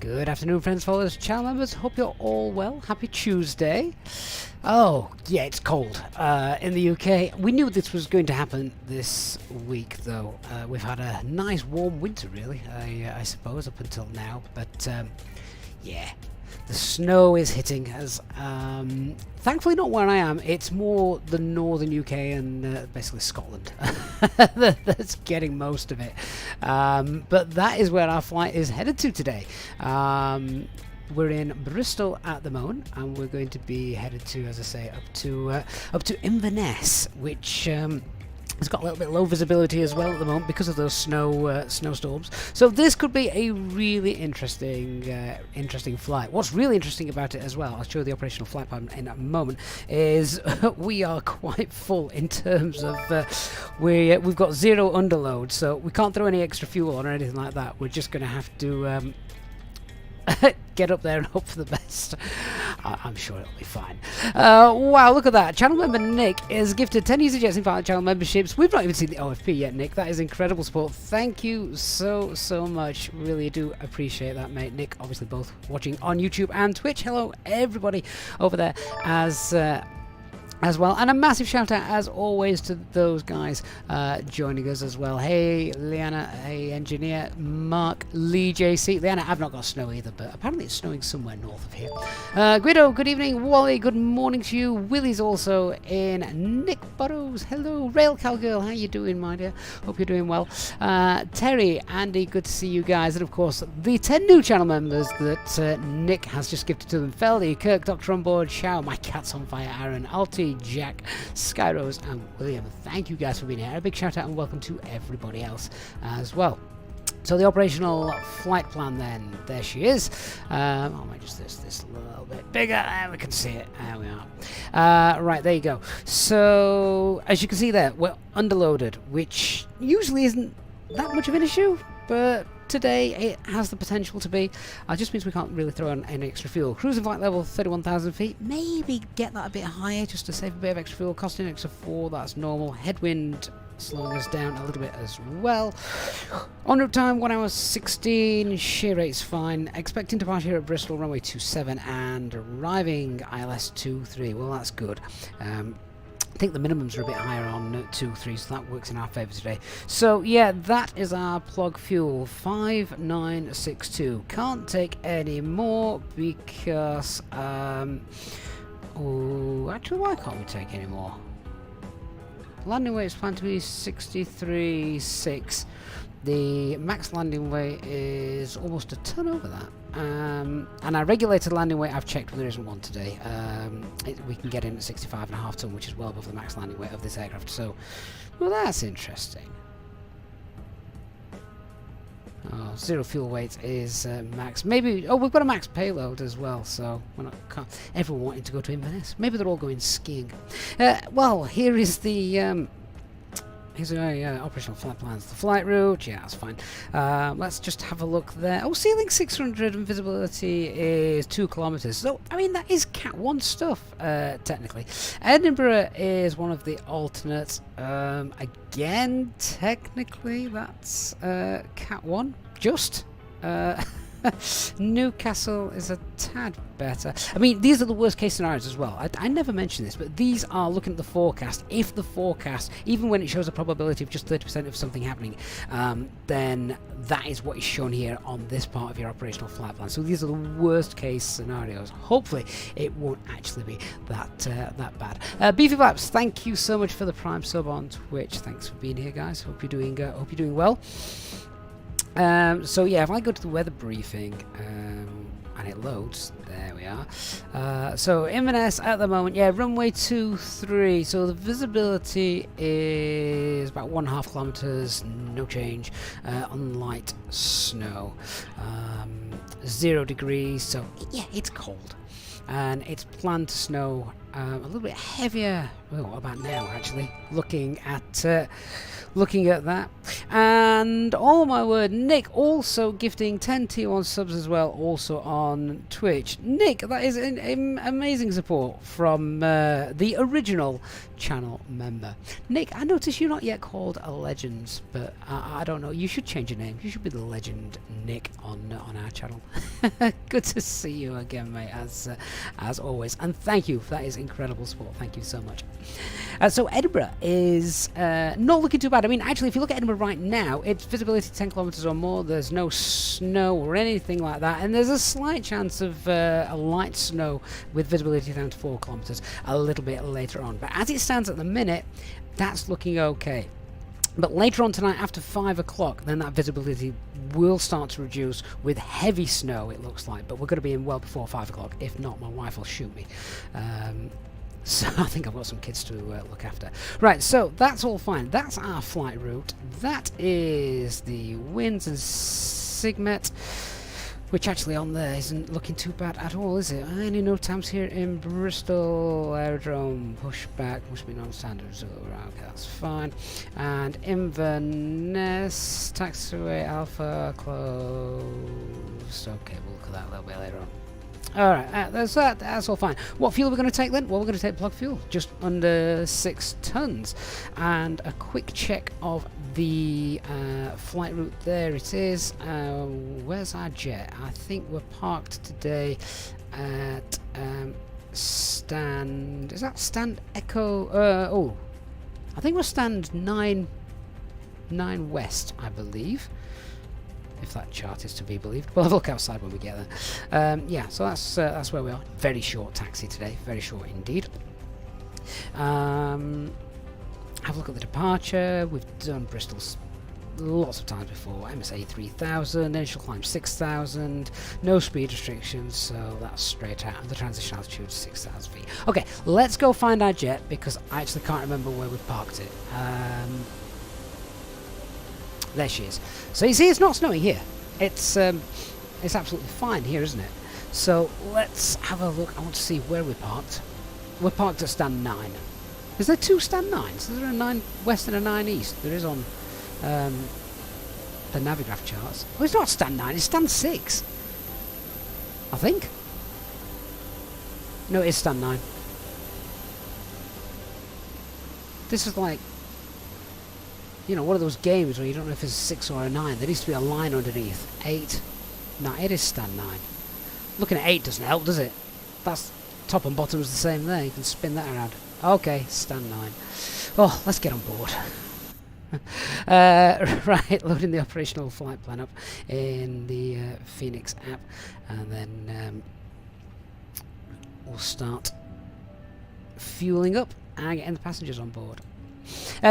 Good afternoon, friends, followers, channel members. Hope you're all well. Happy Tuesday. Oh, yeah, it's cold in the UK. We knew this was going to happen this week, though. We've had a nice warm winter, really, I suppose, up until now. But, yeah, the snow is hitting us. Thankfully not where I am. It's more the northern UK and basically Scotland that's getting most of it. But that is where our flight is headed to today. We're in Bristol at the moment, and we're going to be headed to, as I say, up to Inverness, which it's got a little bit low visibility as well at the moment because of those snowstorms. So this could be a really interesting flight. What's really interesting about it as well, I'll show you the operational flight plan in a moment, is we are quite full in terms of we've got zero underload, so we can't throw any extra fuel on or anything like that. We're just going to have to get up there and hope for the best. I'm sure it'll be fine. Wow, look at that. Channel member Nick is gifted 10 Easyjets in final channel memberships. We've not even seen the OFP yet, Nick. That is incredible support. Thank you so much. Really do appreciate that, mate. Nick, obviously both watching on YouTube and Twitch. Hello, everybody over there as well, and a massive shout out as always to those guys joining us as well. Hey Leanna, hey engineer Mark, Lee JC. Leanna, I've not got snow either, but apparently it's snowing somewhere north of here. Guido, good evening. Wally, good morning to you. Willie's also in. Nick Burrows, hello. Rail Cowgirl, how you doing, my dear? Hope you're doing well. Terry, Andy, good to see you guys, and of course the 10 new channel members that Nick has just gifted to them. Feldy, Kirk, Doctor on board, Shao, my cat's on fire, Aaron, Alti, Jack, Skyrose and William. Thank you guys for being here. A big shout out and welcome to everybody else as well. So the operational flight plan then, there she is. I might just this a little bit bigger and we can see it. There we are. Right, there you go. So as you can see there, we're underloaded, which usually isn't that much of an issue, but today it has the potential to be. Just means we can't really throw on any extra fuel. Cruising flight level 31,000 feet. Maybe get that a bit higher just to save a bit of extra fuel. Costing extra 4, that's normal. Headwind slowing us down a little bit as well. En route time 1 hour 16. Shear rate's fine. Expecting to pass here at Bristol runway 27 and arriving ILS 23. Well, that's good. I think the minimums are a bit higher on 2-3, so that works in our favour today. So yeah, that is our plug fuel 5962. Can't take any more because oh, actually, why can't we take any more? Landing weight is planned to be 63.6. The max landing weight is almost a ton over that. And our regulated landing weight, I've checked, there isn't one today. We can get in at 65.5 ton, which is well above the max landing weight of this aircraft. So, well, that's interesting. Oh, zero fuel weight is max. Maybe, oh, we've got a max payload as well, so we're not, everyone wanting to go to Inverness. Maybe they're all going skiing. Well, here is the here's the operational flight plans. The flight route, yeah, that's fine. Let's just have a look there. Oh, ceiling 600 and visibility is 2 kilometers. So, I mean, that is Cat 1 stuff, technically. Edinburgh is one of the alternates. Again, technically, that's Cat 1, just. Newcastle is a tad better. I mean, these are the worst case scenarios as well. I never mention this, but these are looking at the forecast. If the forecast, even when it shows a probability of just 30% of something happening, then that is what is shown here on this part of your operational flight plan. So these are the worst case scenarios. Hopefully it won't actually be that bad. Beefy Flaps, thank you so much for the Prime sub on Twitch. Thanks for being here, guys. Hope you're doing well. So yeah, if I go to the weather briefing and it loads, there we are. So Inverness at the moment, yeah, runway 23. So the visibility is about 1.5 kilometers, no change, on light snow, 0 degrees. So yeah, it's cold, and it's planned to snow a little bit heavier. Well, what about now? Actually, looking at looking at that. And oh my word, Nick also gifting 10 T1 subs as well, also on Twitch. Nick, that is amazing support from the original channel member. Nick, I notice you're not yet called a Legends, but I don't know, you should change your name. You should be the Legend Nick on our channel. Good to see you again, mate, as always. And thank you, that is incredible support. Thank you so much. So Edinburgh is not looking too bad. I mean, actually, if you look at Edinburgh right now, it's visibility 10 kilometers or more. There's no snow or anything like that, and there's a slight chance of a light snow with visibility down to 4 kilometers a little bit later on. But as it stands at the minute, that's looking okay. But later on tonight, after 5 o'clock, then that visibility will start to reduce with heavy snow, it looks like. But we're going to be in well before 5 o'clock. If not, my wife will shoot me. So I think I've got some kids to look after. Right, so that's all fine. That's our flight route. That is the winds and Sigmet, which actually on there isn't looking too bad at all, is it? Any no times here in Bristol aerodrome. Pushback must be non-standard. So okay, that's fine. And Inverness taxiway Alpha closed. Okay, we'll look at that a little bit later on. Alright, that's all fine. What fuel are we going to take then? Well, we're going to take plug fuel, just under 6 tons. And a quick check of the flight route. There it is. Where's our jet? I think we're parked today at stand... Is that stand Echo? Oh, I think we're stand 9 West, I believe. If that chart is to be believed. We'll have a look outside when we get there. Yeah, so that's where we are. Very short taxi today. Very short indeed. Have a look at the departure. We've done Bristol lots of times before. A320, initial climb 6,000. No speed restrictions, so that's straight out. The transition altitude is 6,000 feet. Okay, let's go find our jet because I actually can't remember where we've parked it. There she is. So you see, it's not snowing here. It's absolutely fine here, isn't it? So let's have a look. I want to see where we're parked. We're parked at stand 9. Is there 2 stand 9s? Is there a 9 west and a 9 east? There is on the Navigraph charts. Oh, it's not stand 9. It's stand 6. I think. No, it is stand 9. This is like, you know, one of those games where you don't know if it's a 6 or a 9. There needs to be a line underneath. 8. No, it is stand 9. Looking at 8 doesn't help, does it? That's top and bottom is the same there. You can spin that around. Okay, stand 9. Oh, let's get on board. Right, loading the operational flight plan up in the Fenix app, and then we'll start fueling up and getting the passengers on board.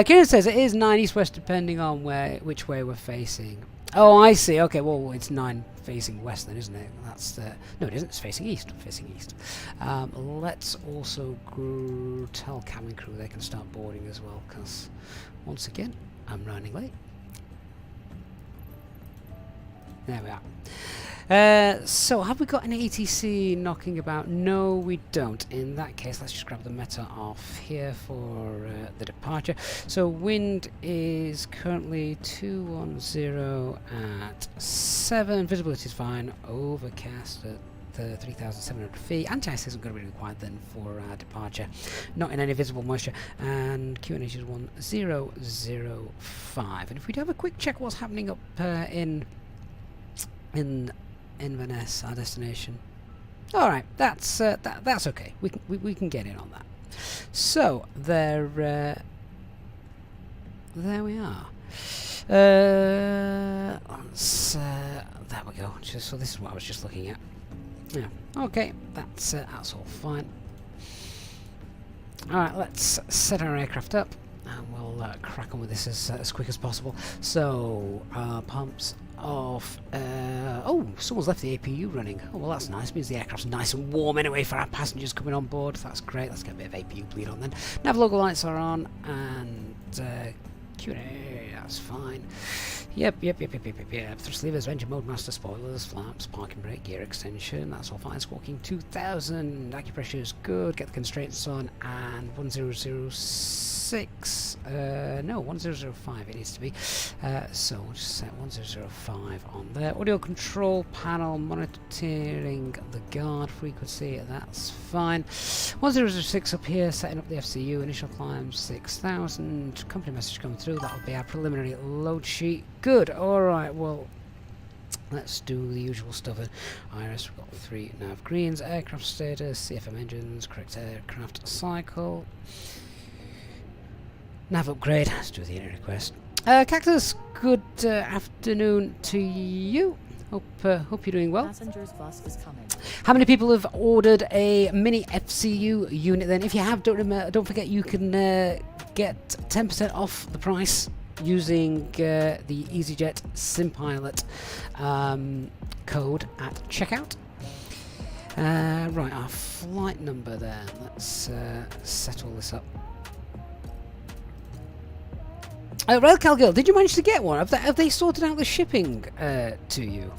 Kieran says it is 9 east-west depending on which way we're facing. Oh, I see. Okay, well, it's 9 facing west then, isn't it? That's no, it isn't. It's facing east. Facing east. Let's also tell cabin crew they can start boarding as well, because once again, I'm running late. There we are. So have we got an ATC knocking about? No, we don't. In that case, let's just grab the meta off here for the departure. So wind is currently 210 at 7. Visibility is fine. Overcast at 3,700 feet. Anti-ice isn't going to be required then for our departure. Not in any visible moisture. And QNH is 1005. And if we do have a quick check what's happening up in Inverness, our destination. All right, that's okay. We can get in on that. So there we are. There we go. So this is what I was just looking at. Yeah. Okay, that's all fine. All right, let's set our aircraft up, and we'll crack on with this as quick as possible. So pumps off. Oh, someone's left the APU running. Oh, well, that's nice. Means the aircraft's nice and warm anyway for our passengers coming on board. That's great. Let's get a bit of APU bleed on then. Nav logo lights are on, and Q&A, that's fine. Yep. Thrust levers, engine mode, master, spoilers, flaps, parking brake, gear extension. That's all fine. Squawking 2000. Acupressure is good. Get the constraints on, and 1006. 1006. No, 1005 it needs to be. So we'll just set 1005 on there. Audio control panel, monitoring the guard frequency, that's fine. 1006 up here, setting up the FCU, initial climb 6000. Company message coming through, that'll be our preliminary load sheet. Good, alright, well, let's do the usual stuff. IRS, we've got 3 nav greens, aircraft status, CFM engines, correct aircraft cycle. Nav upgrade, let's do the inner request. Cactus, good afternoon to you. Hope you're doing well. Passengers bus is coming. How many people have ordered a MiniFCU unit then? If you have, don't forget you can get 10% off the price using the Easyjet SimPilot code at checkout. Right, our flight number there. Let's settle this up. Railcal Girl, did you manage to get one? Have they sorted out the shipping to you?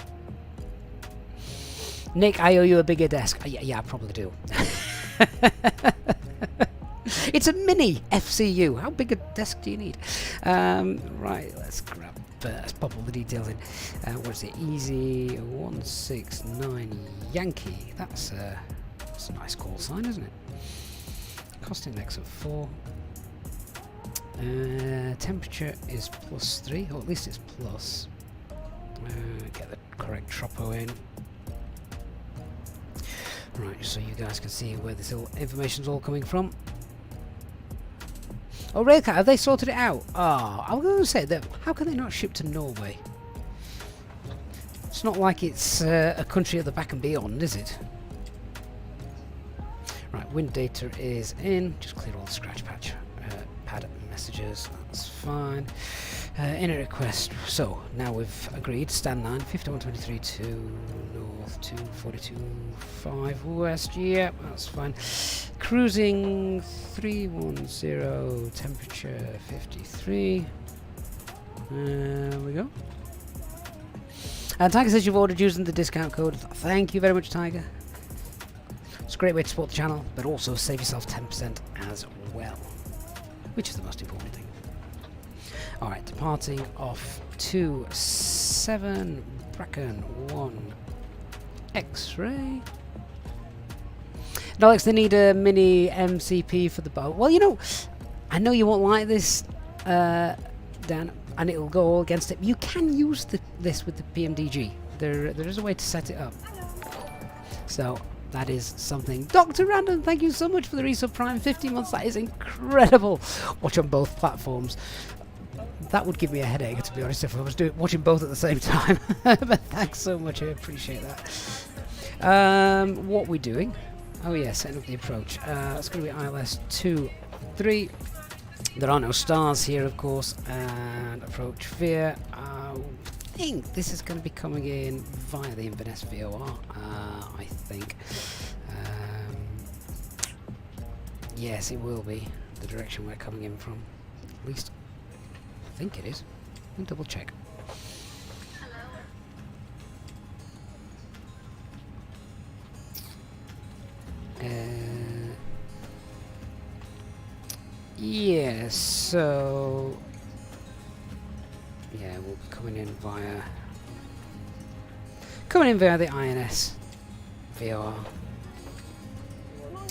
Nick, I owe you a bigger desk. Yeah, I probably do. It's a mini FCU. How big a desk do you need? Right, let's grab. Let's pop all the details in. What is it? Easy 169 Yankee. That's a nice call sign, isn't it? Cost index of 4. Temperature is +3, or at least it's plus. Get the correct tropo in. Right, so you guys can see where this information's all coming from. Oh, Railcat, have they sorted it out? Ah, I was going to say that. How can they not ship to Norway? It's not like it's a country at the back and beyond, is it? Right, wind data is in. Just clear all the scratch patch pad messages. That's fine. Inner request. So now we've agreed. Stand 9, 5123 to north, 242.5 west. Yep, that's fine. Cruising 310. Temperature 53. There we go. And Tiger says you've ordered using the discount code. Thank you very much, Tiger. It's a great way to support the channel, but also save yourself 10% as well, which is the most important thing. Alright, departing off 27 Bracken 1 X-ray. Alex, they need a mini MCP for the boat. Well, you know, I know you won't like this, Dan, and it'll go all against it. You can use this with the PMDG. There is a way to set it up. So that is something. Dr. Random, thank you so much for the resub Prime. 50 months, that is incredible. Watch on both platforms. That would give me a headache, to be honest, if I was watching both at the same time. But thanks so much, I appreciate that. What are we doing? Oh yeah, setting up the approach. It's going to be ILS 2-3. There are no stars here, of course. And approach VIA. I think this is going to be coming in via the Inverness VOR. I think. Yes, it will be the direction we're coming in from. At least I think it is. I'll double check. Yeah, so yeah, we'll be coming in via the INS VOR.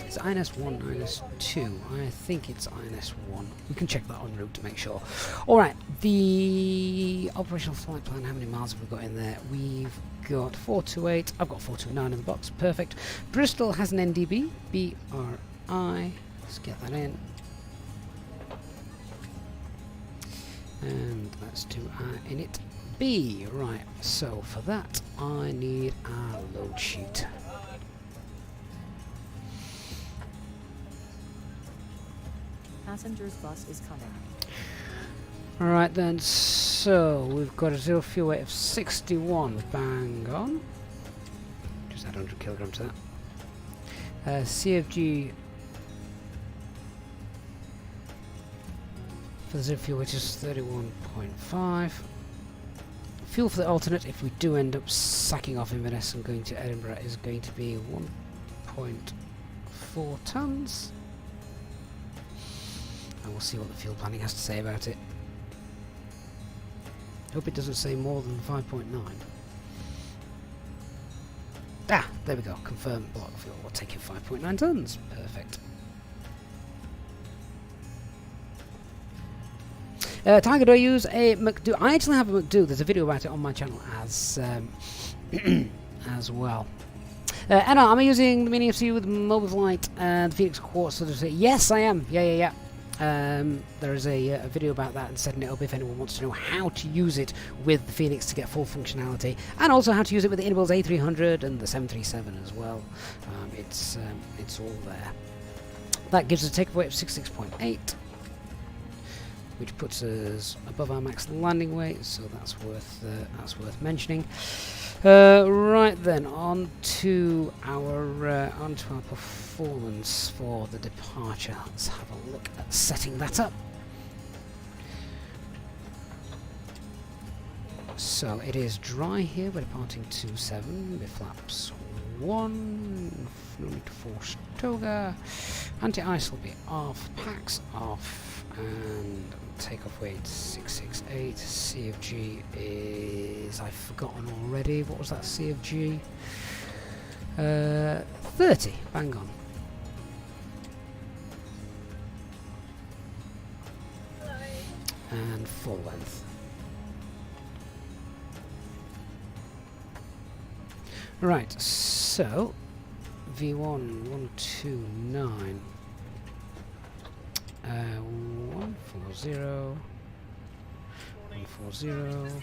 It's INS 1, INS 2. I think it's INS 1. We can check that en route to make sure. Alright, the operational flight plan, how many miles have we got in there? We've got 428. I've got 429 in the box. Perfect. Bristol has an NDB. BRI. Let's get that in. And let's do our init B. Right, so for that I need our load sheet. Passengers bus is coming. Alright then, so we've got a zero fuel weight of 61. Bang on. Just add 100 kilograms to that. CFG for the zero fuel weight is 31.5. Fuel for the alternate, if we do end up sacking off Inverness and going to Edinburgh, is going to be 1.4 tons. and we'll see what the fuel planning has to say about it. Hope it doesn't say more than 5.9. Ah, there we go. Confirm block fuel. We'll take it 5.9 tons. Perfect. Tiger, do I use a McDo? I actually have a McDo. There's a video about it on my channel as as well. Anna, am I using the MiniFCU with mobile flight and Fenix Quartz? So to say, yes, I am. Yeah. There is a video about that and setting it up if anyone wants to know how to use it with the Fenix to get full functionality, and also how to use it with the Inverness A320 and the 737 as well. It's all there. That gives us a takeoff weight of 66.8, which puts us above our max landing weight, so that's worth mentioning. Right then, on to our performance for the departure. Let's have a look at setting that up. So it is dry here. We're departing 27 with flaps 1. No need to force toga. Anti-ice will be off. Packs off. And takeoff weight 668. CFG is, I've forgotten already. What was that CFG? 30. Bang on. And full length. Right, so V1 129 140 140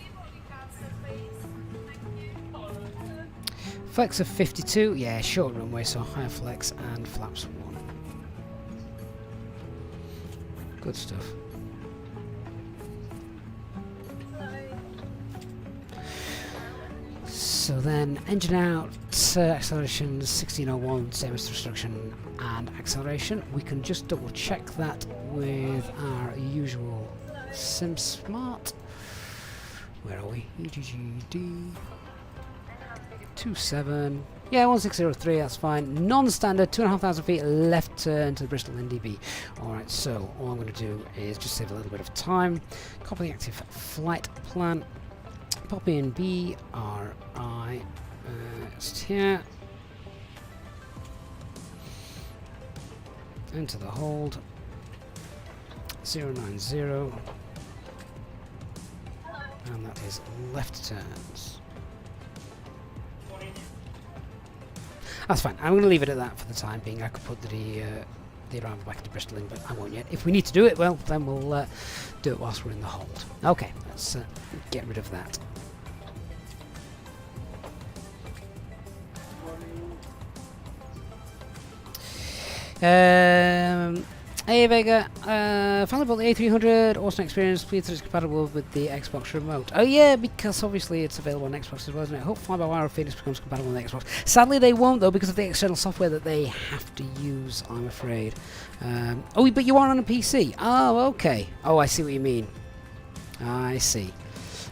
flex of 52, yeah, short runway, so higher flex and flaps 1. Good stuff. So then, engine out, acceleration 1601, same as thrustration and acceleration. We can just double check that with our usual SimSmart. Where are we? EGGD 27. Yeah, 1603, that's fine. Non-standard, 2,500 feet left turn to the Bristol NDB. Alright, so all I'm going to do is just save a little bit of time. Copy the active flight plan. Pop in BRI, it's here. Enter the hold. 090. And that is left turns. That's fine. I'm going to leave it at that for the time being. I could put the arrival back into Bristol in, but I won't yet. If we need to do it, well, then we'll do it whilst we're in the hold. Okay, let's get rid of that. Hey Vega, finally bought the A300, awesome experience, please that it's compatible with the Xbox remote. Oh yeah, because obviously it's available on Xbox as well, isn't it? Hope fly-by-wire or Phoenix becomes compatible with the Xbox. Sadly they won't though, because of the external software that they have to use, I'm afraid. Oh, but you are on a PC. Oh, okay. Oh, I see what you mean. I see.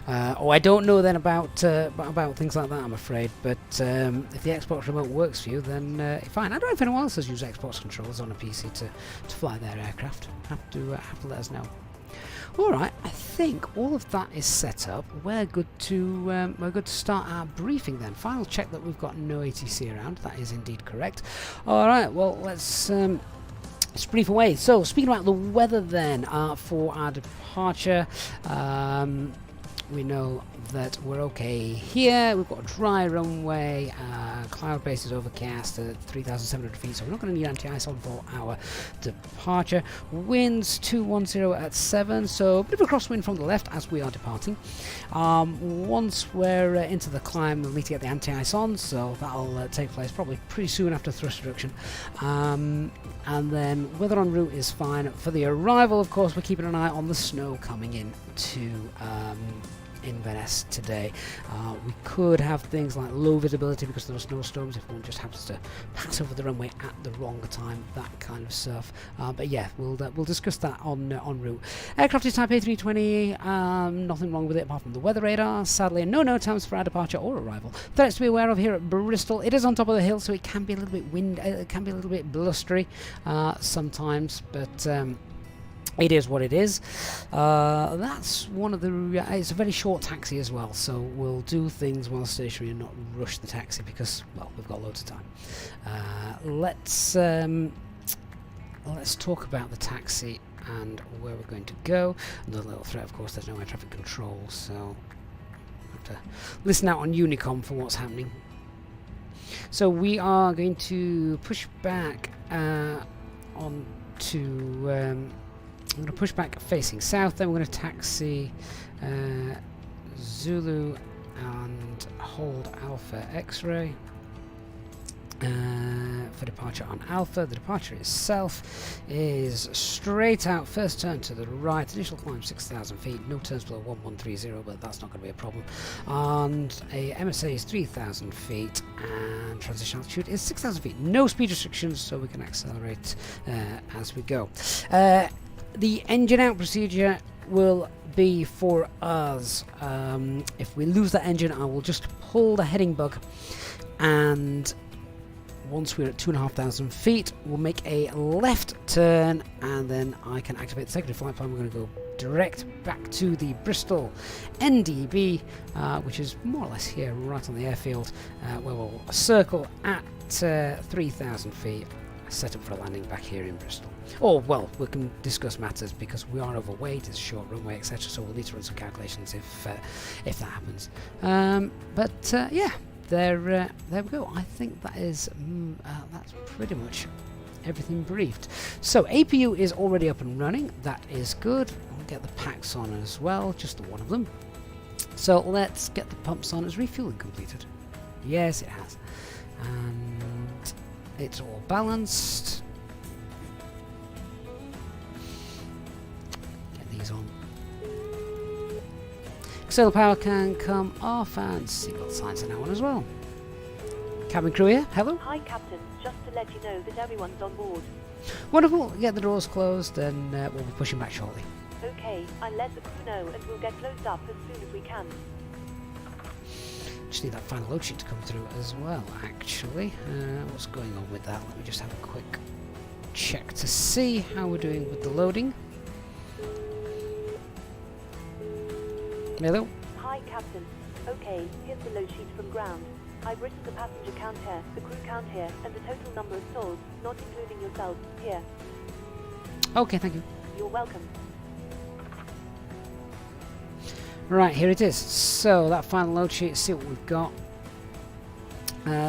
I don't know then about things like that, I'm afraid. But if the Xbox remote works for you, then fine. I don't know if anyone else has used Xbox controllers on a PC to fly their aircraft. Have to let us know. All right, I think all of that is set up. We're good to start our briefing then. Final check that we've got no ATC around. That is indeed correct. All right, well let's brief away. So speaking about the weather then for our departure. We know that we're okay here. We've got a dry runway, cloud base is overcast at 3,700 feet, so we're not going to need anti-ice on for our departure. Winds 210 at 7, so a bit of a crosswind from the left as we are departing. Once we're into the climb, we'll need to get the anti-ice on, so that'll take place probably pretty soon after thrust reduction. And then weather en route is fine. For the arrival, of course, we're keeping an eye on the snow coming in to Inverness today. We could have things like low visibility because there are snowstorms if one just happens to pass over the runway at the wrong time, that kind of stuff. But yeah, we'll discuss that en route. Aircraft is type A320, nothing wrong with it apart from the weather radar. Sadly, no times for our departure or arrival. Threats to be aware of here at Bristol. It is on top of the hill, so it can be a little bit it can be a little bit blustery sometimes, but It is what it is. That's one of the... it's a very short taxi as well, so we'll do things while stationary and not rush the taxi because, well, we've got loads of time. Let's talk about the taxi and where we're going to go. Another little threat, of course, there's no air traffic control, so I have to listen out on Unicom for what's happening. So we are going to push back on to... I'm going to push back facing south, then we're going to taxi Zulu and hold Alpha X-ray for departure on Alpha. The departure itself is straight out, first turn to the right, initial climb 6,000 feet, no turns below 1130, but that's not going to be a problem. And a MSA is 3,000 feet and transition altitude is 6,000 feet. No speed restrictions, so we can accelerate as we go. The engine out procedure will be for us. If we lose that engine, I will just pull the heading bug, and once we're at 2,500 feet, we'll make a left turn, and then I can activate the secondary flight plan. We're going to go direct back to the Bristol NDB, which is more or less here, right on the airfield, where we'll circle at 3,000 feet. Set up for a landing back here in Bristol. Or, well, we can discuss matters because we are overweight, it's a short runway, etc. So we'll need to run some calculations if that happens. Yeah, there we go. I think that is that's pretty much everything briefed. So APU is already up and running. That is good. We'll get the packs on as well, just the one of them. So let's get the pumps on. Has refueling completed? Yes, it has. And it's all balanced. Get these on. External power can come off, and seatbelt signs are now on as well. Cabin crew here, hello. Hi Captain, just to let you know that everyone's on board. Wonderful, get the doors closed and we'll be pushing back shortly. Okay, I'll let the crew know and we'll get closed up as soon as we can. Just need that final load sheet to come through as well, actually. What's going on with that? Let me just have a quick check to see how we're doing with the loading. Hello? Hi Captain. Okay, here's the load sheet from ground. I've written the passenger count here, the crew count here, and the total number of souls, not including yourselves, here. Okay, thank you. You're welcome. Right, here it is. So that final load sheet, see what we've got.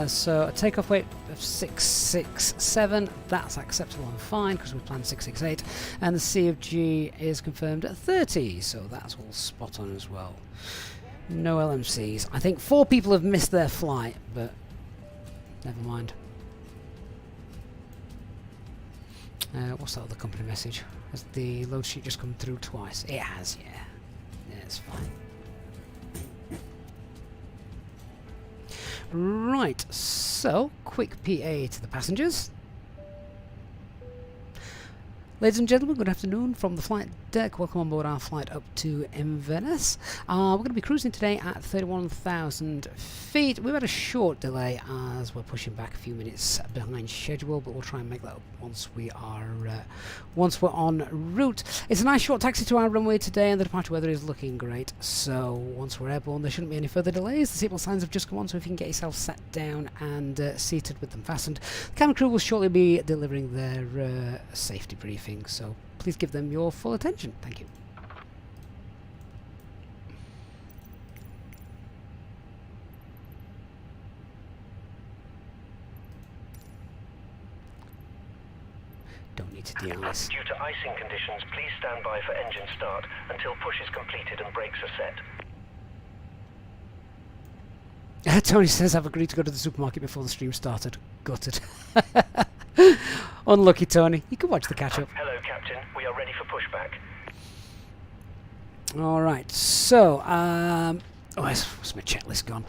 So a takeoff weight of 667, that's acceptable and fine because we planned 668, and the C of G is confirmed at 30, so that's all spot on as well. No LMCs. I think 4 people have missed their flight, but never mind. What's that other company message? Has the load sheet just come through twice? It has, yeah. Yeah, it's fine. Right, so quick PA to the passengers. Ladies and gentlemen, good afternoon from the flight deck. Welcome on board our flight up to Inverness. We're going to be cruising today at 31,000 feet. We've had a short delay as we're pushing back a few minutes behind schedule, but we'll try and make that up once we're en route. It's a nice short taxi to our runway today, and the departure weather is looking great. So once we're airborne, there shouldn't be any further delays. The seatbelt signs have just come on, so if you can get yourself sat down and seated with them fastened, the cabin crew will shortly be delivering their safety briefing. So please give them your full attention. Thank you. Don't need to de-ice. Due to icing conditions, please stand by for engine start until push is completed and brakes are set. Tony says, I've agreed to go to the supermarket before the stream started. Gutted. Unlucky, Tony. You can watch the catch-up. Hello, Captain. We are ready for pushback. Alright, so, where's my checklist gone?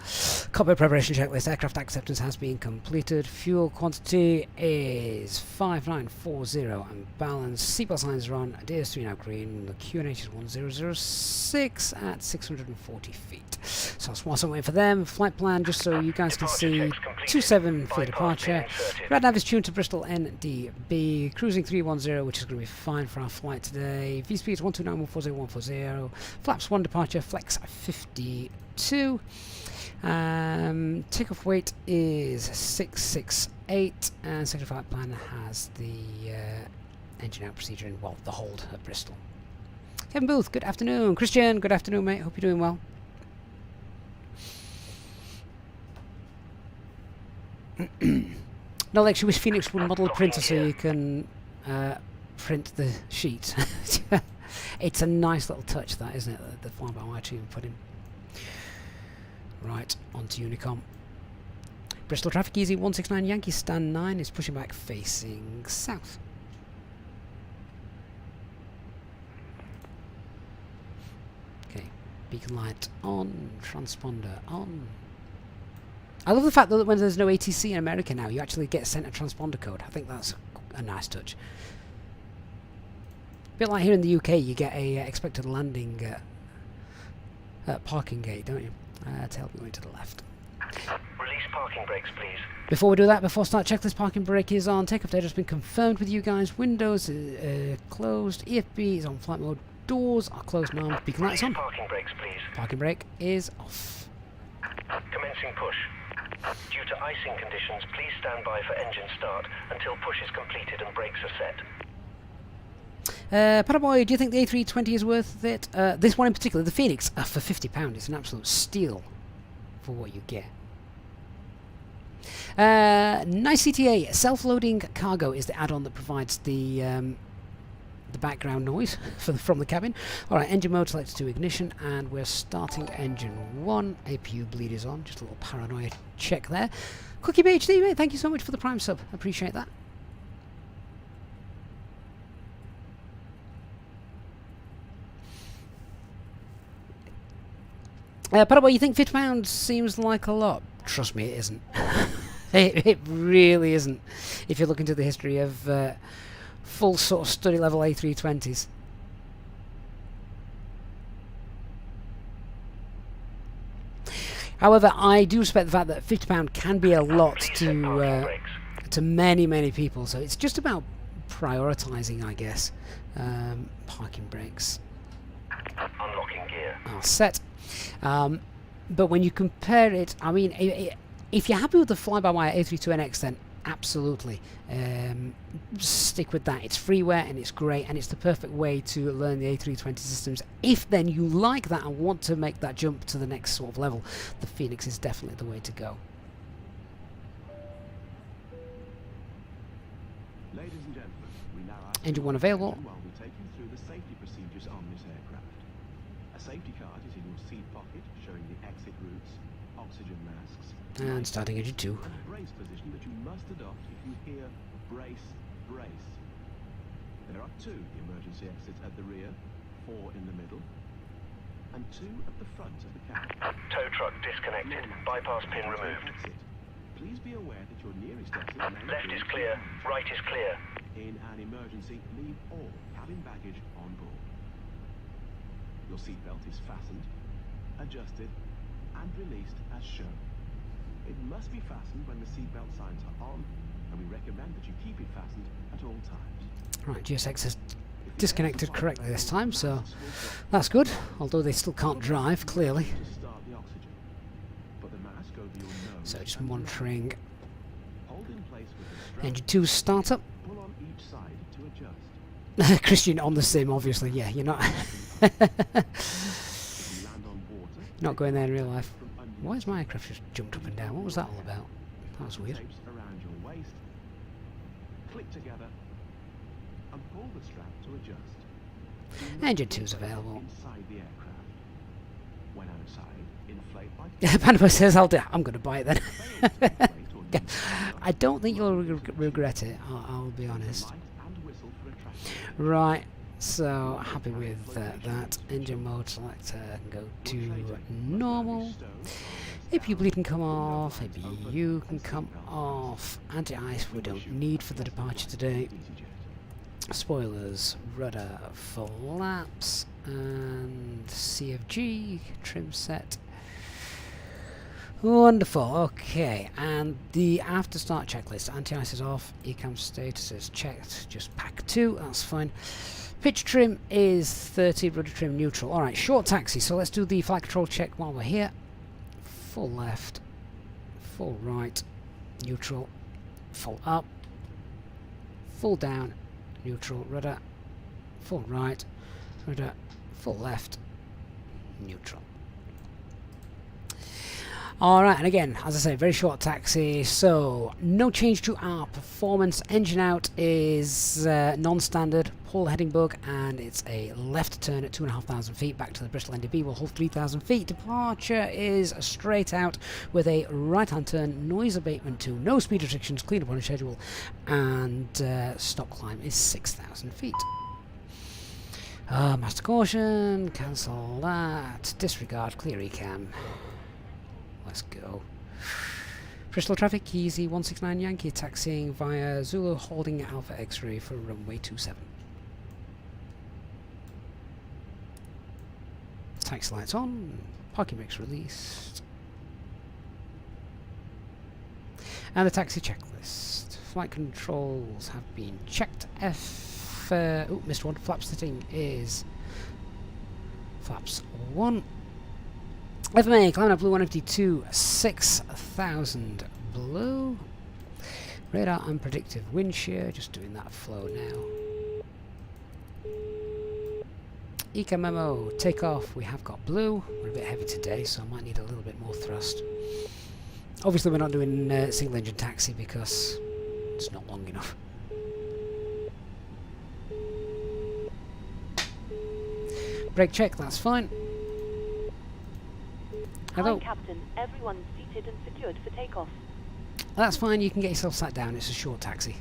Cockpit preparation checklist. Aircraft acceptance has been completed. Fuel quantity is 5940 and balanced. Seatbelt signs are on. DS3 now green. The QNH is 1006 at 640 feet. So whilst I'm waiting for them, flight plan, just so you guys can see 27 for Bypass departure. pin inserted. Red nav is tuned to Bristol NDB. Cruising 310, which is going to be fine for our flight today. V-speed is 129.140.140. Flaps 1 departure, flex 52. Takeoff weight is 668, and sector flight plan has the engine out procedure in, well, the hold at Bristol. Kevin Booth, good afternoon. Christian, good afternoon, mate. Hope you're doing well. No, like, she wish Phoenix would model a printer so you can print the sheet. It's a nice little touch, that, isn't it? The fly-by-wire tube put in. Right, on to Unicom. Bristol traffic easy 169 Yankee stand 9 is pushing back facing south. Okay, beacon light on, transponder on. I love the fact that when there's no ATC in America now, you actually get sent a transponder code. I think that's a nice touch. A bit like here in the UK, you get a expected landing parking gate, don't you? Tail going to the left. Release parking brakes, please. Before we do that, before start checklist, parking brake is on. Takeoff data has been confirmed with you guys. Windows closed. EFB is on flight mode. Doors are closed now. Beacon lights on. Parking brakes, please. Parking brake is off. Commencing push. Due to icing conditions, please stand by for engine start until push is completed and brakes are set. Paraboy, do you think the A320 is worth it? This one in particular, the Fenix, for £50, is an absolute steal for what you get. Nice CTA, self-loading cargo is the add-on that provides the background noise from the cabin. Alright, engine mode selected to ignition, and we're starting engine 1. APU bleed is on, just a little paranoia check there. Cookie BHD, mate, thank you so much for the Prime sub, appreciate that. Paraboy, you think £50 seems like a lot? Trust me, it isn't. It really isn't. If you look into the history of full sort of study level A320s. However, I do respect the fact that £50 can be a lot to many people. So it's just about prioritising, I guess. Parking brakes. Unlocking gear. Are set. But when you compare it, I mean, if you're happy with the fly-by-wire A32NX, then absolutely stick with that. It's freeware and it's great, and it's the perfect way to learn the A320 systems. If then you like that and want to make that jump to the next sort of level, the Fenix is definitely the way to go. Ladies and gentlemen, we now ask Engine 1 available. while we take you through the safety procedures on this aircraft. A safety card is in your seat pocket, showing the exit routes, oxygen masks, And starting engine 2. and a brace position that you must adopt if you hear brace, brace. There are 2 emergency exits at the rear, 4 in the middle, and 2 at the front of the cabin. Tow truck disconnected. Bypass pin removed. Exit. Please be aware that your nearest exit may Left be is clear. Right is clear. In an emergency, leave all cabin baggage on board. Your seatbelt is fastened, adjusted, and released as shown. It must be fastened when the seatbelt signs are on, and we recommend that you keep it fastened at all times. Right, GSX has disconnected correctly this time, so that's good. Although they still can't drive, clearly. To start the oxygen. Put the mask over your nose. So just and monitoring hold in place with the strap. engine 2's startup. Pull on each side to adjust. Christian on the sim, obviously. Yeah, you're not If you land on water, not going there in real life. from under Why has my aircraft just jumped up and down? What was that all about? That was weird. tapes around your waist. Click together and pull the strap to adjust. Do not Engine 2's inflate available. Inside the aircraft. When outside, inflate by Panama says, I'm going to buy it then. fail to inflate or use I don't think you'll regret it, I'll be honest. light and whistle for a traffic. Right, so happy with that. Engine mode selector can go to normal. APU bleed can come off, APU can come off. Anti-ice we don't need for the departure today. Spoilers, rudder, flaps, and CFG, trim set. Wonderful. Okay, and the after start checklist. Anti-ice is off. Ecam status is checked. Just pack 2. That's fine. Pitch trim is 30. Rudder trim neutral. All right. Short taxi. So let's do the flight control check while we're here. Full left. Full right. Neutral. Full up. Full down. Neutral. Rudder. Full right. Rudder. Full left. Neutral. Alright, and again, as I say, very short taxi, so no change to our performance. Engine out is non-standard, pull heading bug, and it's a left turn at 2,500 feet back to the Bristol NDB. We'll hold 3,000 feet. Departure is straight out with a right-hand turn, noise abatement 2, no speed restrictions, clean up on schedule, and stop climb is 6,000 feet. Master caution, cancel that, disregard, clear ecam. Let's go. Bristol traffic, Easy 169 Yankee, taxiing via Zulu, holding Alpha X-ray for runway 27. Taxi lights on, parking brakes released. And the taxi checklist. Flight controls have been checked. Missed one. Flap setting is flaps 1. FMA, climbing up blue 152, 6,000 blue. Radar unpredictive wind shear, just doing that flow now. Eco memo, takeoff, we have got blue. We're a bit heavy today, so I might need a little bit more thrust. Obviously we're not doing single engine taxi because it's not long enough. Brake check, that's fine. Hello. Hi, Captain. Everyone's seated and secured for takeoff. That's fine, you can get yourself sat down, it's a short taxi.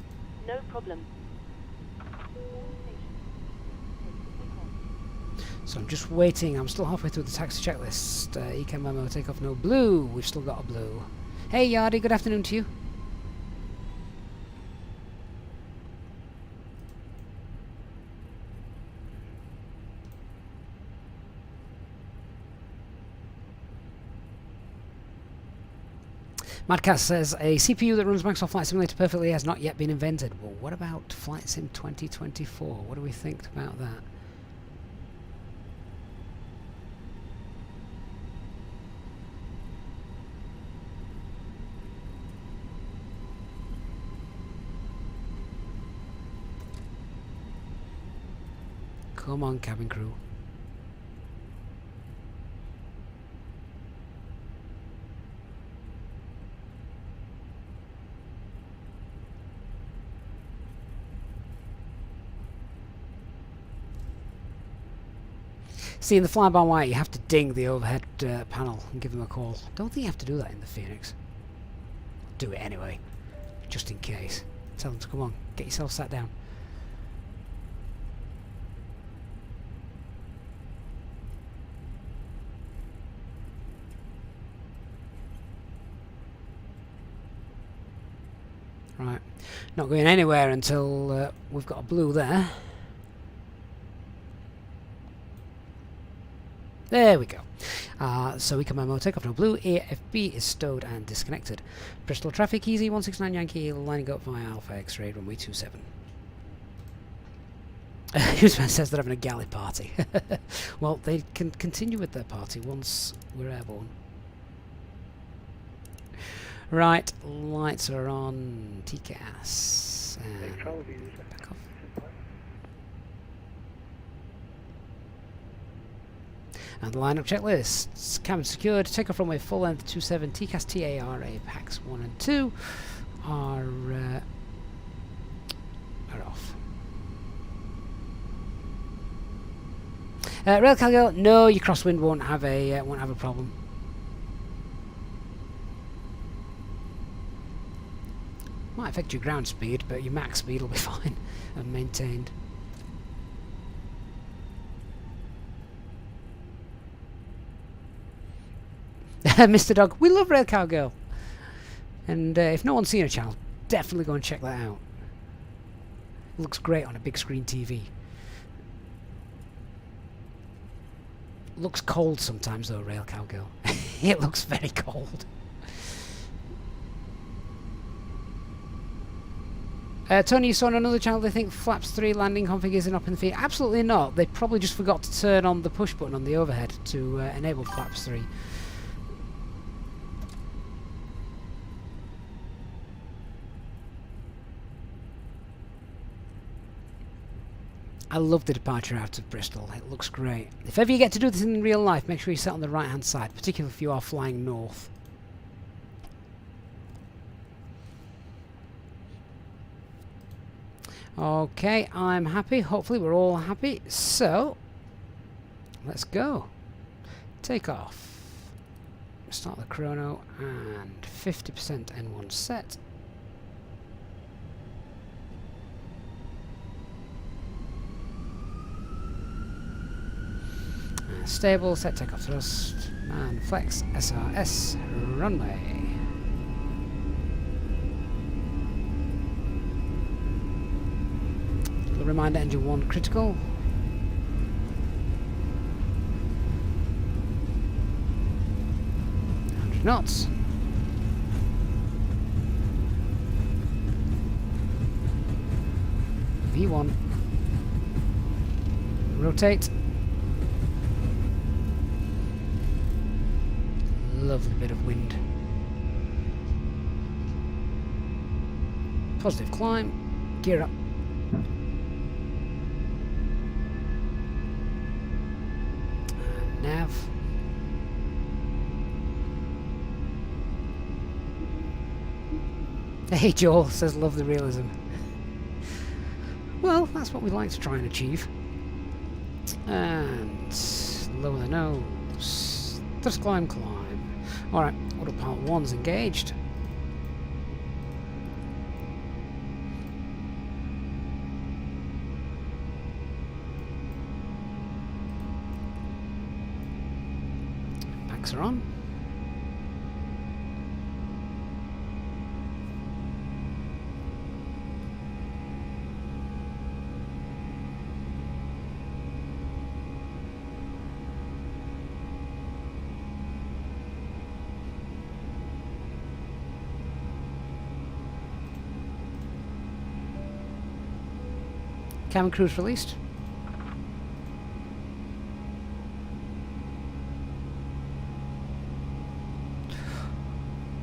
No problem. So I'm just waiting, I'm still halfway through the taxi checklist. Ecam memo, takeoff, no blue. We've still got a blue. Hey Yardy, good afternoon to you. Madcast says, a CPU that runs Microsoft Flight Simulator perfectly has not yet been invented. Well, what about Flight Sim 2024? What do we think about that? Come on, cabin crew. See, in the fly-by-wire, you have to ding the overhead panel and give them a call. Don't think you have to do that in the Phoenix. Do it anyway, just in case. Tell them to come on, get yourself sat down. Right, not going anywhere until we've got a blue there. There we go. So we can memo takeoff no blue. AFB is stowed and disconnected. Bristol traffic, Easy 169 Yankee, lining up via Alpha X-ray, runway 27. Huseman says they're having a galley party. Well, they can continue with their party once we're airborne. Right, lights are on. TCAS. Back off. And the lineup checklists. Cabin secured. Takeoff runway full length 27. TCAS TARA packs 1 and 2 are off. Rail Calgary, no, your crosswind won't have a problem. Might affect your ground speed, but your max speed will be fine and maintained. Mr. Dog, we love Rail Cowgirl. And if no one's seen her channel, definitely go and check that out. It looks great on a big screen TV. Looks cold sometimes though, Rail Cowgirl. It looks very cold. Tony, you saw on another channel they think flaps 3 landing config isn't up in the feed. Absolutely not. They probably just forgot to turn on the push button on the overhead to enable flaps 3. I love the departure out of Bristol. It looks great. If ever you get to do this in real life, make sure you sit on the right hand side, particularly if you are flying north. Okay, I'm happy. Hopefully we're all happy. So, let's go. Take off. Start the chrono and 50% N1 set. Stable, set takeoff thrust, and flex SRS runway. Little reminder, engine 1 critical. 100 knots. V1. Rotate. Lovely bit of wind. Positive climb. Gear up. And nav. Hey Joel says love the realism. Well, that's what we like to try and achieve. And lower the nose. Just climb. Alright, autopilot 1's engaged. Backs are on. Cabin crews released.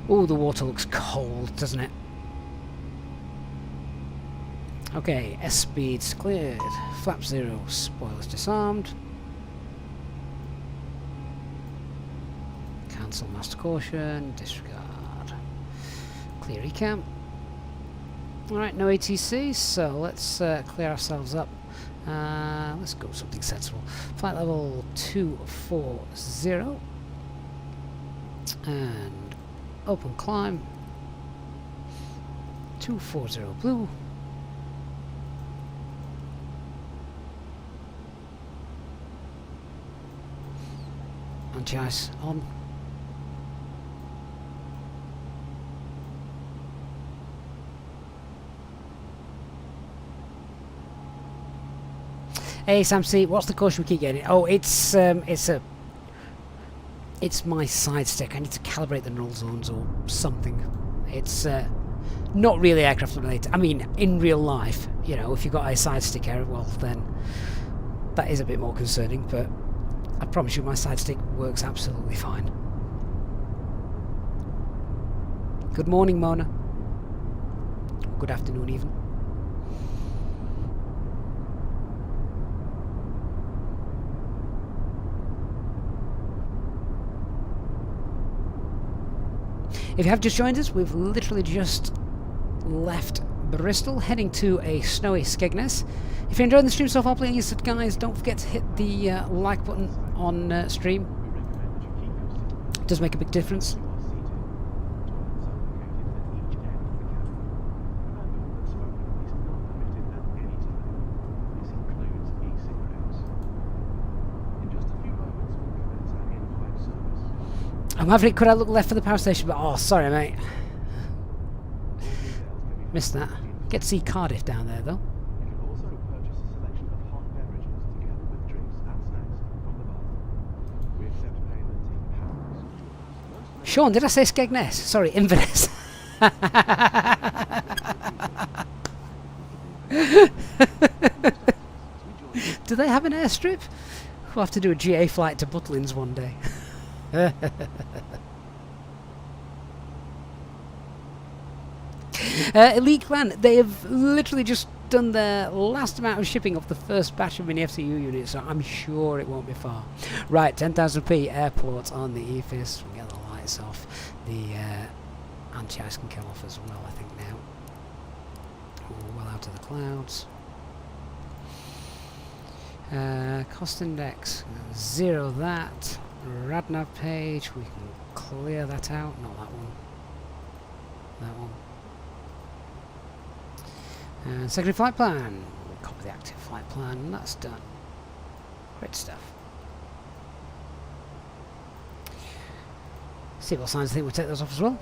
Oh, the water looks cold, doesn't it? Okay, S speeds cleared. Flap 0, spoilers disarmed. Cancel master caution, disregard. Clear ECAM. Alright, no ATC, so let's clear ourselves up. Let's go something sensible. Flight level 240. And open climb. 240 blue. Anti-ice on. Hey Sam C, what's the caution we keep getting? Oh, it's my side stick. I need to calibrate the null zones or something. It's not really aircraft related. I mean, in real life, you know, if you've got a side stick error, well then that is a bit more concerning, but I promise you my side stick works absolutely fine. Good morning, Mona. Good afternoon even. If you have just joined us, we've literally just left Bristol, heading to a snowy Skegness. If you're enjoying the stream so far, please, guys, don't forget to hit the like button on stream. It does make a big difference. I'm Maverick, could I look left for the power station? But oh, sorry, mate. Missed that. Get to see Cardiff down there, though. You can also purchase a selection of hot beverages together with drinks and snacks from the bar. We accept payment in pounds. Sean, did I say Skegness? Sorry, Inverness. Do they have an airstrip? We'll have to do a GA flight to Butlins one day. Elite Clan, they have literally just done their last amount of shipping of the first batch of MiniFCU units, so I'm sure it won't be far. Right, 10,000p airport on the EFIS. We'll get the lights off. The anti-ice can kill off as well, I think, now. We're well out of the clouds. Cost index, 0 that. Radnav page, we can clear that out. Not that one. That one. Secondary flight plan. Copy the active flight plan, and that's done. Great stuff. Seatbelt signs, I think we'll take those off as well.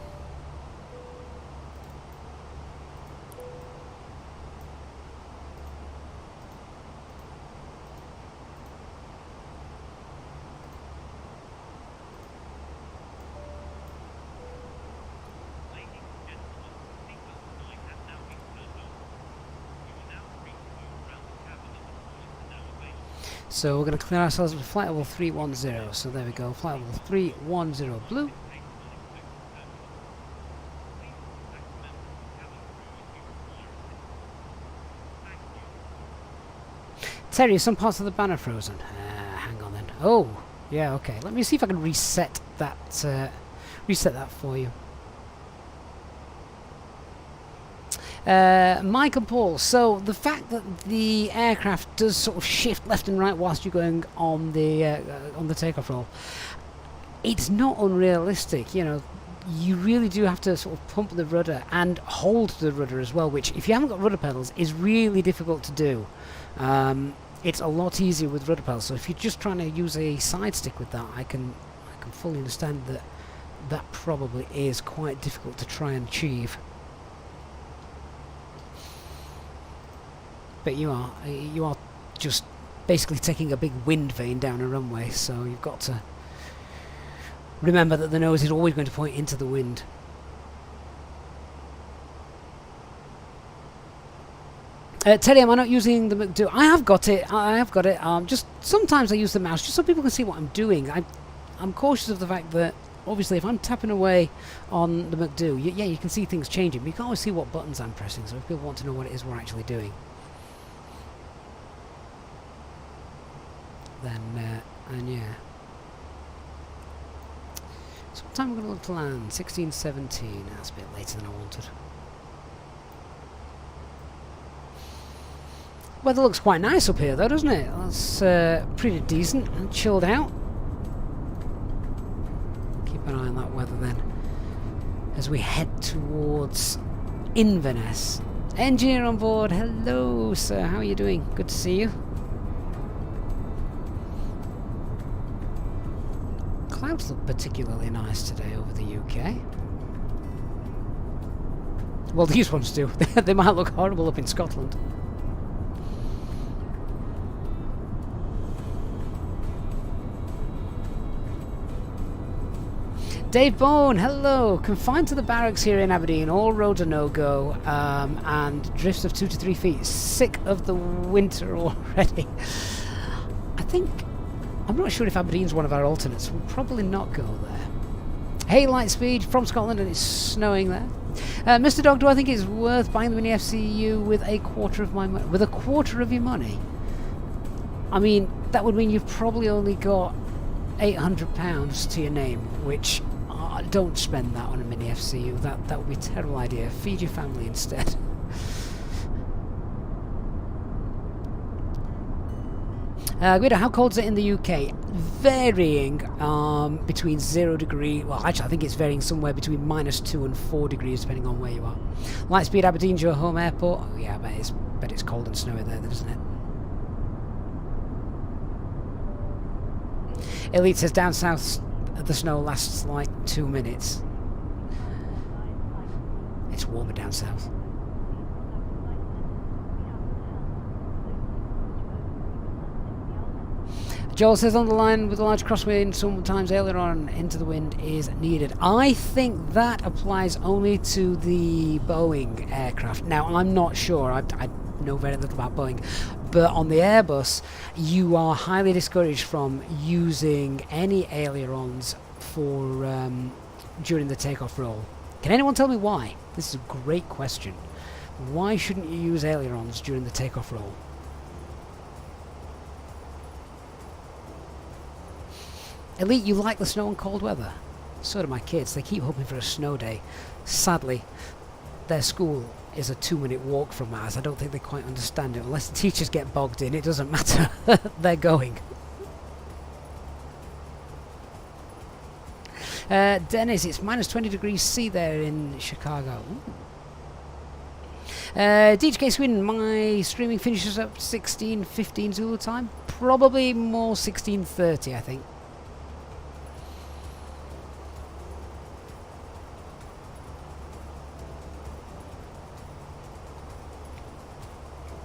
So we're going to clear ourselves with flight level 310. So there we go, flight level 310 blue. Terry, some parts of the banner frozen. Hang on then. Oh, yeah, okay. Let me see if I can reset that for you. Mike and Paul, so the fact that the aircraft does sort of shift left and right whilst you're going on the takeoff roll, it's not unrealistic. You know, you really do have to sort of pump the rudder and hold the rudder as well, which if you haven't got rudder pedals is really difficult to do. It's a lot easier with rudder pedals, so if you're just trying to use a side stick with that, I can fully understand that that probably is quite difficult to try and achieve. But you are just basically taking a big wind vane down a runway, so you've got to remember that the nose is always going to point into the wind. Teddy, am I not using the McDo? I have got it. I have got it. Just sometimes I use the mouse just so people can see what I'm doing. I'm cautious of the fact that obviously if I'm tapping away on the McDo, yeah, you can see things changing, but you can't always see what buttons I'm pressing. So if people want to know what it is we're actually doing, then yeah. So what time we're going to look to land? 16:17. That's a bit later than I wanted. Weather looks quite nice up here though, doesn't it? That's pretty decent and chilled out. Keep an eye on that weather then as we head towards Inverness. Engineer on board, hello sir, how are you doing? Good to see you. Clouds look particularly nice today over the UK. Well, these ones do. They might look horrible up in Scotland. Dave Bone, hello! Confined to the barracks here in Aberdeen, all roads are no-go, and drifts of 2 to 3 feet. Sick of the winter already. I'm not sure if Aberdeen's one of our alternates. We'll probably not go there. Hey, Lightspeed from Scotland, and it's snowing there. Mr. Dog, do I think it's worth buying the MiniFCU with a quarter of my money? With a quarter of your money? I mean, that would mean you've probably only got £800 to your name, which don't spend that on a MiniFCU. That would be a terrible idea. Feed your family instead. Guido, how cold is it in the UK? Varying between 0 degree. Well, actually, I think it's varying somewhere between -2 and 4 degrees, depending on where you are. Lightspeed, Aberdeen's your home airport. Oh, yeah, I bet it's cold and snowy there, doesn't it? Elite says down south the snow lasts like 2 minutes. It's warmer down south. Joel says on the line with a large crosswind, sometimes aileron into the wind is needed. I think that applies only to the Boeing aircraft. Now, I'm not sure. know very little about Boeing. But on the Airbus, you are highly discouraged from using any ailerons for during the takeoff roll. Can anyone tell me why? This is a great question. Why shouldn't you use ailerons during the takeoff roll? Elite, you like the snow and cold weather? So do my kids. They keep hoping for a snow day. Sadly, their school is a 2-minute walk from ours. I don't think they quite understand it. Unless the teachers get bogged in, it doesn't matter. They're going. Dennis, it's minus 20 degrees C there in Chicago. DHK Sweden, my streaming finishes up 16:15 Zulu time. Probably more 16:30, I think.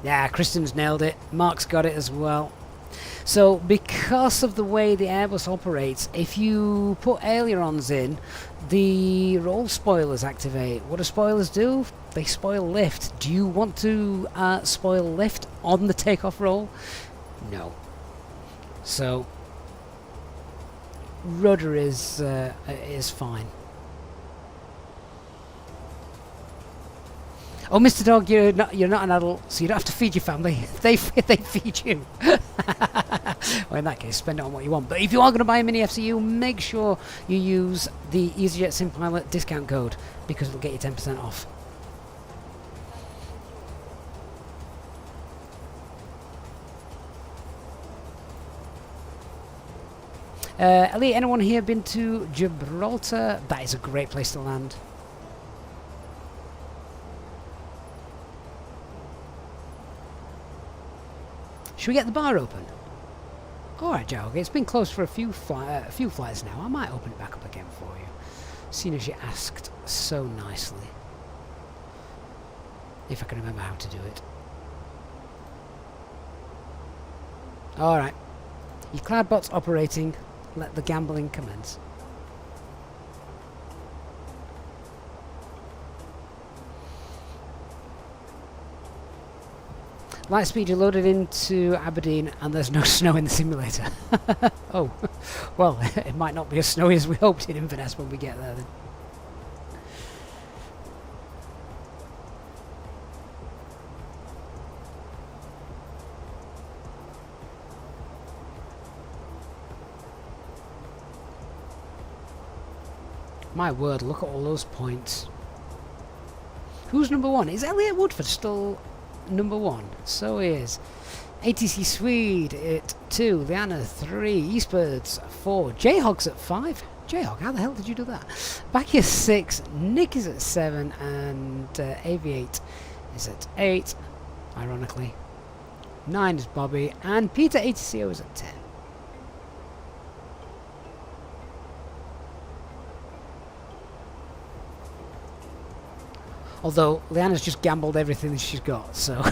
Yeah, Kristen's nailed it. Mark's got it as well. So, because of the way the Airbus operates, if you put ailerons in, the roll spoilers activate. What do spoilers do? They spoil lift. Do you want to spoil lift on the takeoff roll? No. So, rudder is fine. Oh, Mr. Dog, you're not an adult, so you don't have to feed your family. They feed you. Well, in that case, spend it on what you want. But if you are going to buy a MiniFCU, make sure you use the Easyjet SimPilot discount code, because it'll get you 10% off. Ellie, anyone here been to Gibraltar? That is a great place to land. Should we get the bar open? Alright, Joe. Okay, it's been closed for a few flights now. I might open it back up again for you. Seeing as you asked so nicely. If I can remember how to do it. Alright. Your cloudbot's operating. Let the gambling commence. Lightspeed, you're loaded into Aberdeen and there's no snow in the simulator. Oh, well, it might not be as snowy as we hoped in Inverness when we get there then. My word, look at all those points. Who's number one? Is Elliot Woodford still number one? So he is. ATC Swede at 2, Liana 3, Eastbirds 4, Jayhog's at 5. Jayhog, how the hell did you do that? Backy is 6, Nick is at 7, and Aviate is at 8, ironically. 9 is Bobby, and Peter ATCO is at 10. Although Leanna's just gambled everything that she's got, so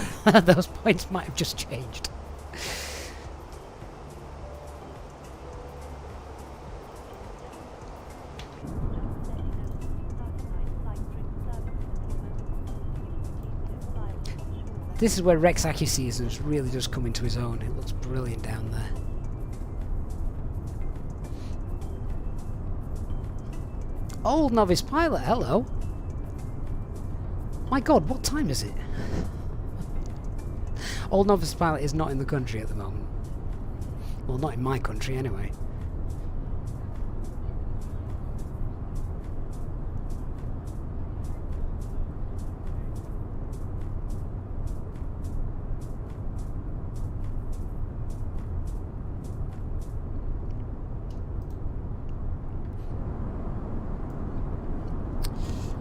those points might have just changed. This is where Rex AccuSeasons really does come into his own. It looks brilliant down there. Old novice pilot, hello. My god, what time is it? Old novice pilot is not in the country at the moment. Well, not in my country anyway.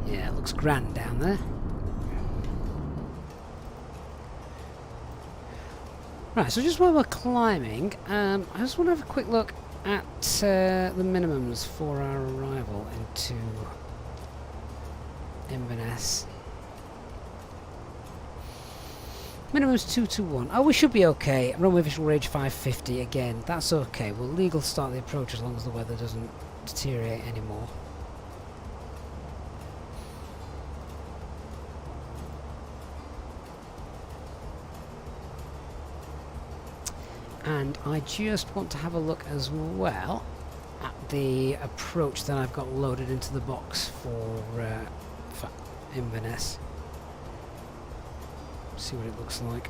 Yeah, it looks grand down there. Right, so just while we're climbing, I just want to have a quick look at the minimums for our arrival into Inverness. Minimum's 221. Oh, we should be okay. Runway visual range 550 again. That's okay. We'll legal start the approach as long as the weather doesn't deteriorate anymore. And I just want to have a look as well at the approach that I've got loaded into the box for Inverness. See what it looks like.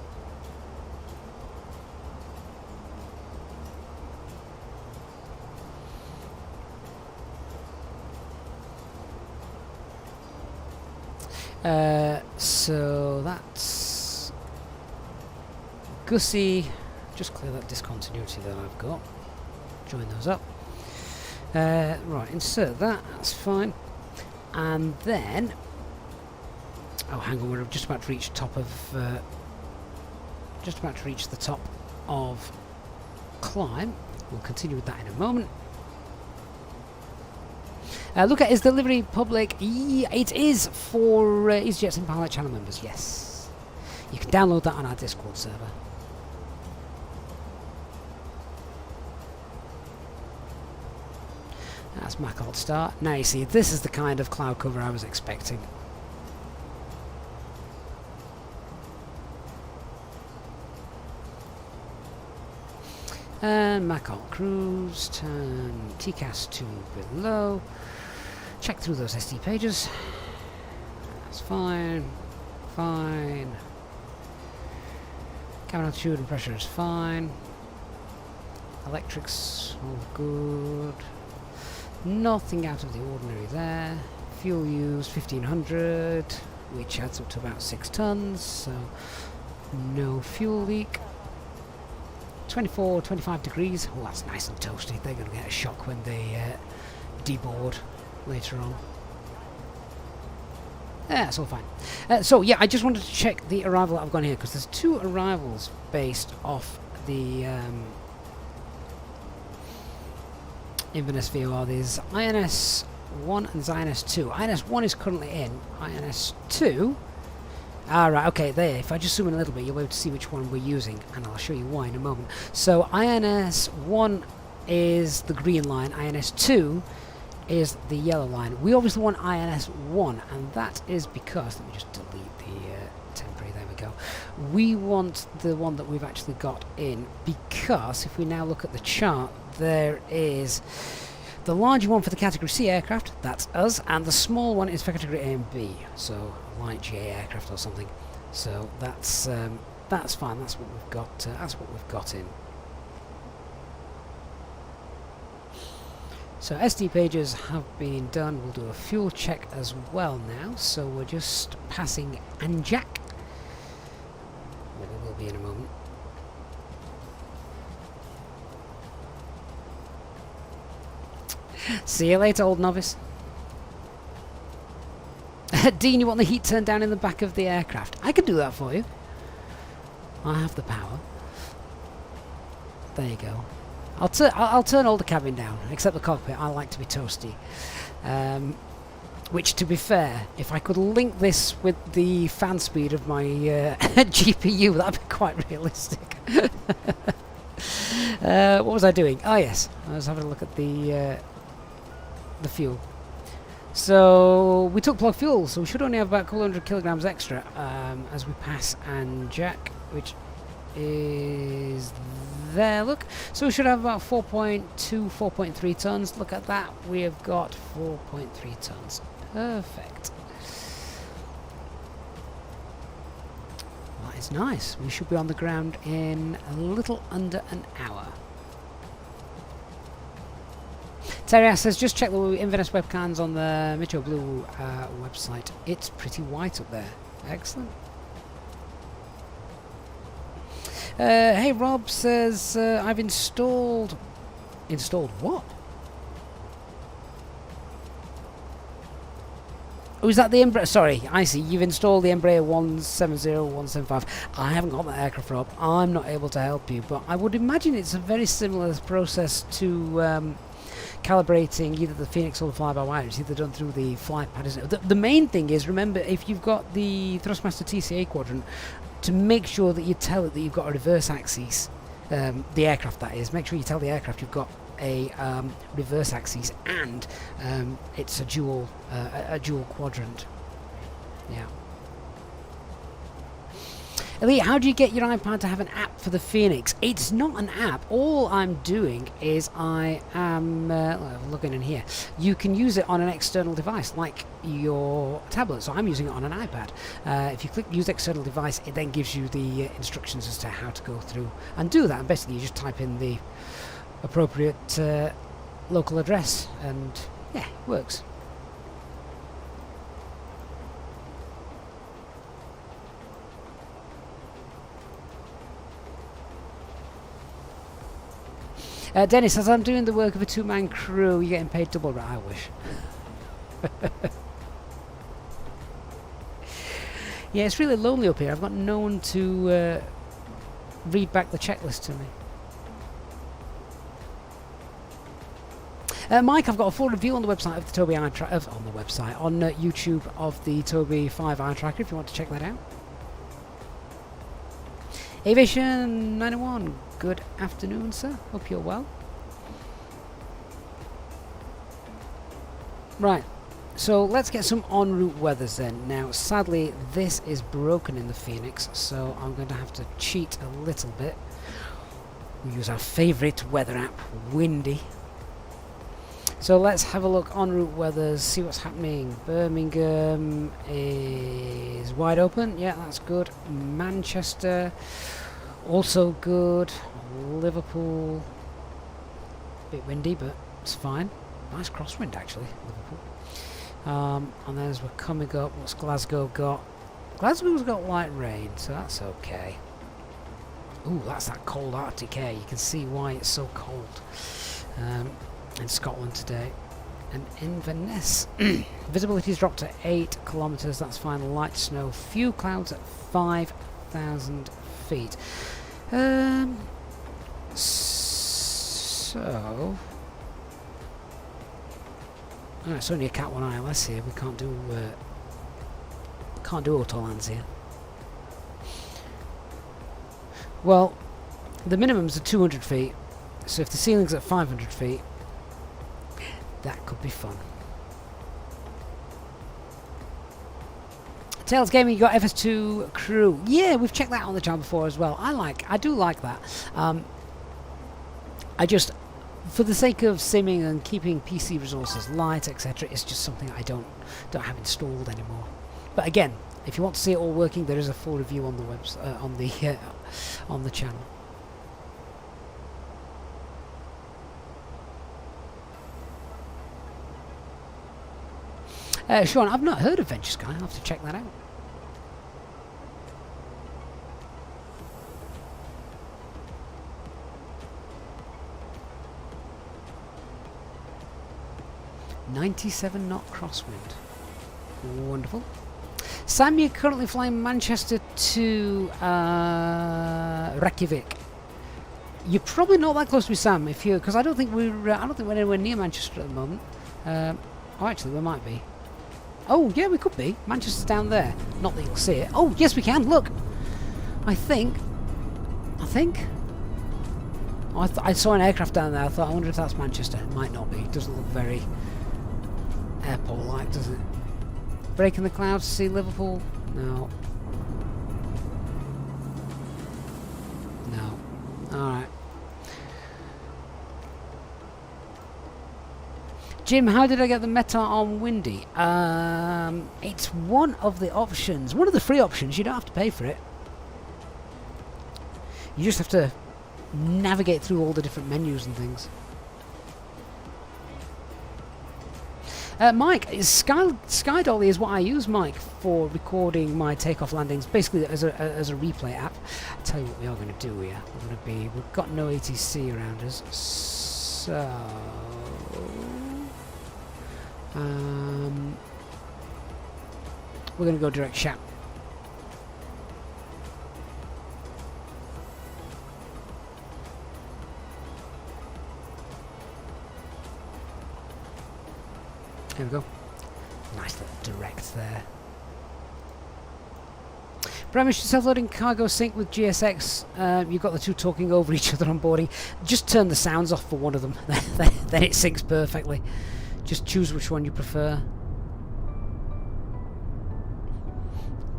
So that's Gussie. Just clear that discontinuity that I've got. Join those up. Right, insert that. That's fine. And then, oh, hang on. We're just about to reach top of. Just about to reach the top of climb. We'll continue with that in a moment. Look at, is delivery public? It is for Easyjet and Pilot channel members, yes. You can download that on our Discord server. That's Mac Alt Start. Now you see, this is the kind of cloud cover I was expecting. And Mac Alt Cruise, turn TCAS to below. Check through those SD pages. That's fine. Fine. Cabin altitude and pressure is fine. Electrics, all good. Nothing out of the ordinary there. Fuel use 1500, which adds up to about 6 tons, so no fuel leak. 24, 25 degrees. Oh, that's nice and toasty. They're going to get a shock when they deboard later on. Yeah, it's all fine. So yeah, I just wanted to check the arrival that I've got here, because there's 2 arrivals based off the Inverness VOR. There's INS 1 and there's INS 2. INS 1 is currently in. INS 2... Right, okay, there. If I just zoom in a little bit, you'll be able to see which one we're using, and I'll show you why in a moment. So INS 1 is the green line, INS 2 is the yellow line. We obviously want INS 1, and that is because, let me just delete the temporary, there we go. We want the one that we've actually got in, because if we now look at the chart, there is the larger one for the category C aircraft, that's us, and the small one is for category A and B, so light GA aircraft or something. So that's fine. That's what we've got. That's what we've got in. So SD pages have been done. We'll do a fuel check as well now. So we're just passing Anjak. Well, we will be in a moment. See you later, old novice. Dean, you want the heat turned down in the back of the aircraft? I can do that for you. I have the power. There you go. I'll turn all the cabin down, except the cockpit. I like to be toasty. Which, to be fair, if I could link this with the fan speed of my GPU, that'd be quite realistic. What was I doing? Oh yes, I was having a look at the fuel. So we took plug fuel, so we should only have about a couple hundred kilograms extra as we pass Anjak, which is there, look. So we should have about 4.2, 4.3 tons. Look at that, we have got 4.3 tons. Perfect. That is nice. We should be on the ground in a little under an hour. Terry says, just check the Inverness webcams on the Metro Blue website. It's pretty white up there. Excellent. Hey, Rob says, I've installed... Installed what? Oh, is that the Embraer? Sorry, I see. You've installed the Embraer 170, 175. I haven't got that aircraft, Rob. I'm not able to help you, but I would imagine it's a very similar process to calibrating either the Fenix or the fly-by-wire. It's either done through the flight pad, isn't it? The main thing is, remember, if you've got the Thrustmaster TCA quadrant, to make sure that you tell it that you've got a reverse axis, the aircraft that is, make sure you tell the aircraft you've got a reverse axis and it's a dual quadrant. Elite, how do you get your iPad to have an app for the Fenix? It's not an app. All I'm doing is I am logging in here. You can use it on an external device like your tablet. So I'm using it on an iPad. If you click use external device, it then gives you the instructions as to how to go through and do that. And basically you just type in the appropriate local address and yeah, it works. Dennis, as I'm doing the work of a two-man crew, you're getting paid double. Right, I wish. Yeah, it's really lonely up here. I've got no one to read back the checklist to me. Mike, I've got a full review on the website of the Tobii eye tracker. On the website, on YouTube of the Tobii 5 eye tracker, if you want to check that out. Aviation 901, good afternoon, sir. Hope you're well. Right, so let's get some en route weathers then. Now, sadly, this is broken in the Fenix, so I'm going to have to cheat a little bit. We use our favourite weather app, Windy. So let's have a look en route weathers, see what's happening. Birmingham is wide open, yeah, that's good. Manchester, also good. Liverpool, bit windy, but it's fine. Nice crosswind actually, Liverpool. And then as we're coming up, what's Glasgow got? Glasgow's got light rain, so that's okay. Ooh, that's that cold Arctic air. You can see why it's so cold. In Scotland today. And Inverness, visibility's dropped to 8 kilometres, that's fine. Light snow, few clouds at 5,000 feet. So it's only a Cat 1 ILS here. We can't do autolands here. Well, the minimums are 200 feet, so if the ceiling's at 500 feet, that could be fun. Tails Gaming, you got FS2 Crew. Yeah, we've checked that on the channel before as well. I do like that. I just, for the sake of simming and keeping PC resources light, etc., it's just something I don't have installed anymore. But again, if you want to see it all working, there is a full review on the website, on the channel. Sean, I've not heard of Venture Sky. I'll have to check that out. .97 knot crosswind. Wonderful. Sam, you're currently flying Manchester to Reykjavik. You're probably not that close to me, Sam. If you, because I don't think we're anywhere near Manchester at the moment. Oh, actually, we might be. Oh, yeah, we could be. Manchester's down there. Not that you'll see it. Oh, yes, we can. Look. I think. Oh, I saw an aircraft down there. I thought, I wonder if that's Manchester. It might not be. It doesn't look very airport-like, does it? Breaking the clouds to see Liverpool? No. No. Alright. Jim, how did I get the Meta on Windy? It's one of the options. One of the free options. You don't have to pay for it. You just have to navigate through all the different menus and things. Mike, Sky Dolly is what I use, Mike, for recording my takeoff landings, basically as a replay app. I'll tell you what we are going to do here. We've got no ATC around us, so we're going to go direct shot. There we go. Nice little direct there. Bremish, self-loading cargo sync with GSX. You've got the two talking over each other on boarding. Just turn the sounds off for one of them. Then it syncs perfectly. Just choose which one you prefer.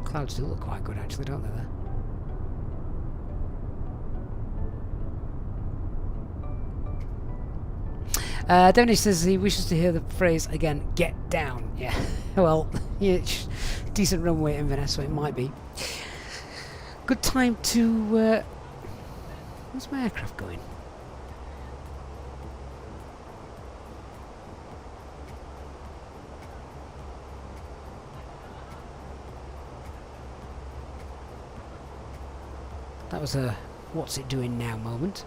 Clouds do look quite good actually, don't they there? Devonish says he wishes to hear the phrase again, get down. Yeah, well, yeah, decent runway at Inverness, so it might be. Good time to... where's my aircraft going? That was a what's it doing now moment.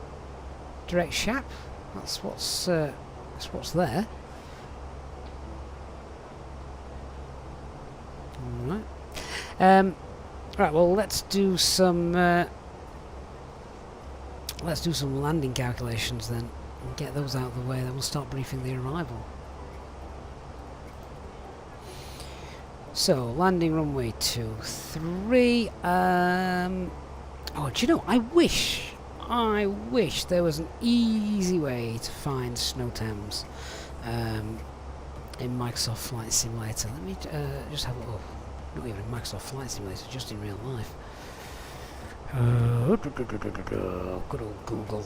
Direct shap. That's what's there. All right. Right. Well, let's do some landing calculations then, and get those out of the way. Then we'll start briefing the arrival. So landing runway 23. Oh, do you know? I wish there was an easy way to find snowtams in Microsoft Flight Simulator. Let me just have a look. Not even in Microsoft Flight Simulator, just in real life. Good old Google.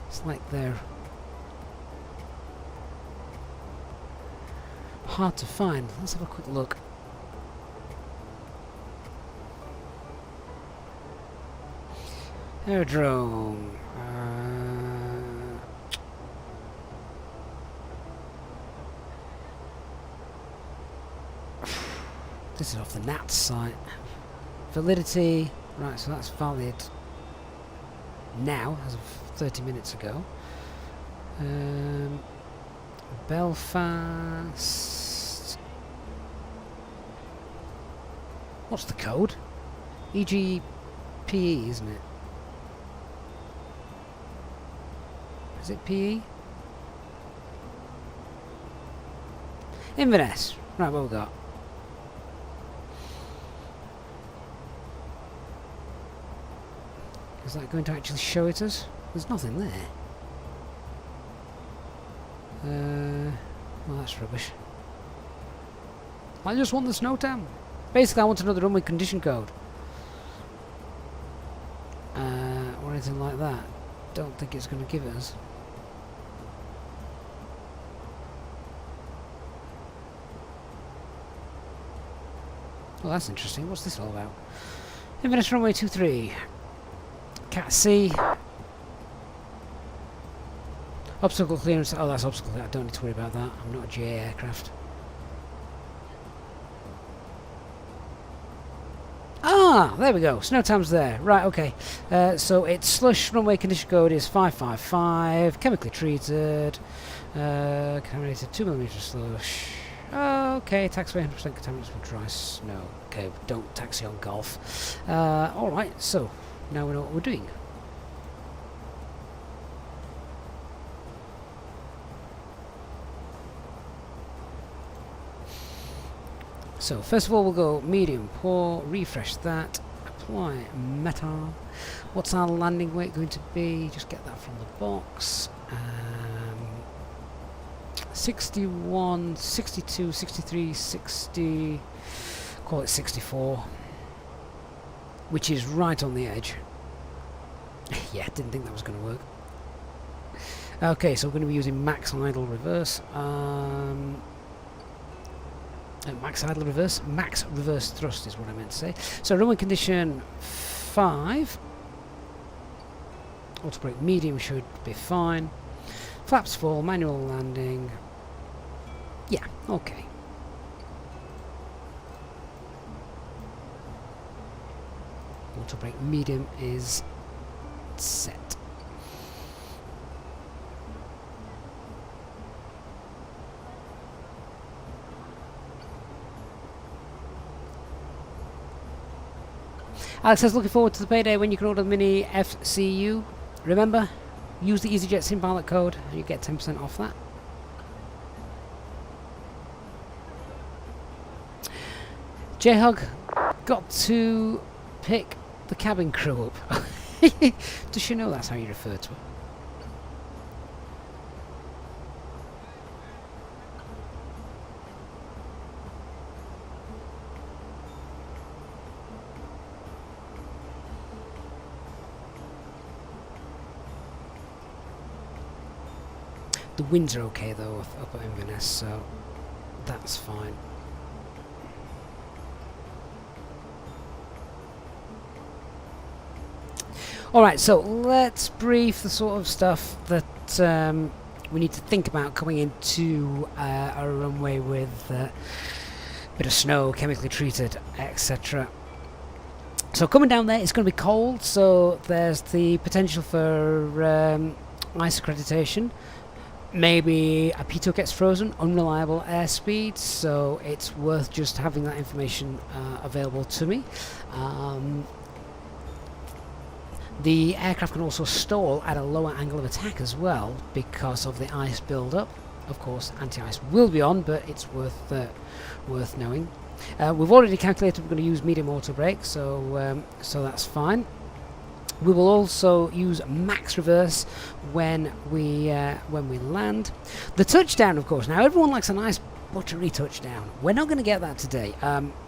It's like they're hard to find. Let's have a quick look. Aerodrome. This is off the NATS site. Validity. Right, so that's valid now, as of 30 minutes ago. Belfast. What's the code? EGPE, isn't it? Is it PE? Inverness. Right, what we got? Is that going to actually show it us? There's nothing there. Well, that's rubbish. I just want the snow tam. Basically, I want to know the runway condition code. Or anything like that. Don't think it's going to give it us. Well, that's interesting. What's this all about? Inverness runway 23. Cat C. Obstacle clearance. Oh, that's obstacle. I don't need to worry about that. I'm not a GA aircraft. Ah, there we go. Snowtam's there. Right, okay. So its slush runway condition code is 555. Chemically treated. Contaminated 2mm slush. Okay, taxiway 100% contaminants with dry snow. Okay, don't taxi on golf. Alright, so now we know what we're doing. So first of all we'll go medium, poor, refresh that, apply meta. What's our landing weight going to be? Just get that from the box. 61, 62, 63, 60, call it 64, which is right on the edge. Yeah, didn't think that was going to work. Okay, so we're going to be using max idle reverse. Max idle reverse, max reverse thrust is what I meant to say. So runway condition 5. Auto brake medium should be fine. Flaps full, manual landing. Yeah, okay. Auto brake medium is set. Alex says, looking forward to the payday when you can order the MiniFCU. Remember, use the Easyjet SIM pilot code and you get 10% off that. J-Hug got to pick the cabin crew up. Does she know that's how you refer to her? The winds are okay though up at Inverness, so that's fine. Alright, so let's brief the sort of stuff that we need to think about coming into a runway with a bit of snow, chemically treated, etc. So coming down there, it's going to be cold, so there's the potential for ice accreditation. Maybe a pitot gets frozen, unreliable airspeed, so it's worth just having that information available to me. The aircraft can also stall at a lower angle of attack as well because of the ice build-up. Of course, anti-ice will be on, but it's worth knowing. We've already calculated we're going to use medium auto brake, so that's fine. We will also use max reverse when we land. The touchdown, of course. Now everyone likes a nice buttery touchdown. We're not going to get that today.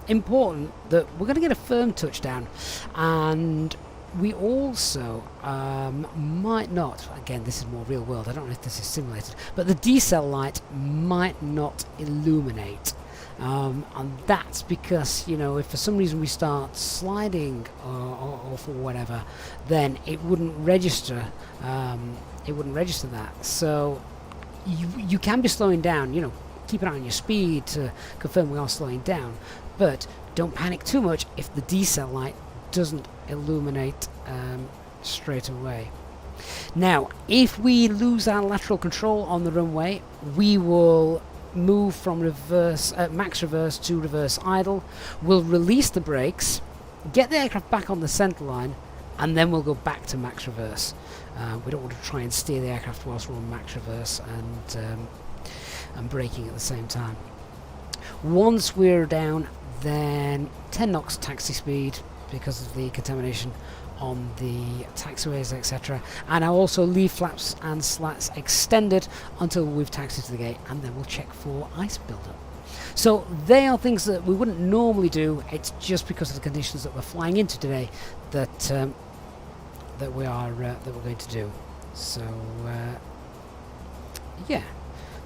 Important that we're going to get a firm touchdown, and we also might not, again this is more real world, I don't know if this is simulated, but the decel light might not illuminate. And that's because, you know, if for some reason we start sliding or for whatever, then it wouldn't register. It wouldn't register that. So you can be slowing down. You know, keep an eye on your speed to confirm we are slowing down, but don't panic too much if the decel light doesn't illuminate straight away. Now, if we lose our lateral control on the runway, we will move from max reverse to reverse idle. We'll release the brakes, get the aircraft back on the centre line, and then we'll go back to max reverse. We don't want to try and steer the aircraft whilst we're on max reverse and braking at the same time. Once we're down, then 10 knots taxi speed because of the contamination on the taxiways, etc. And I'll also leave flaps and slats extended until we've taxied to the gate, and then we'll check for ice buildup. So they are things that we wouldn't normally do. It's just because of the conditions that we're flying into today that that we're going to do. So yeah,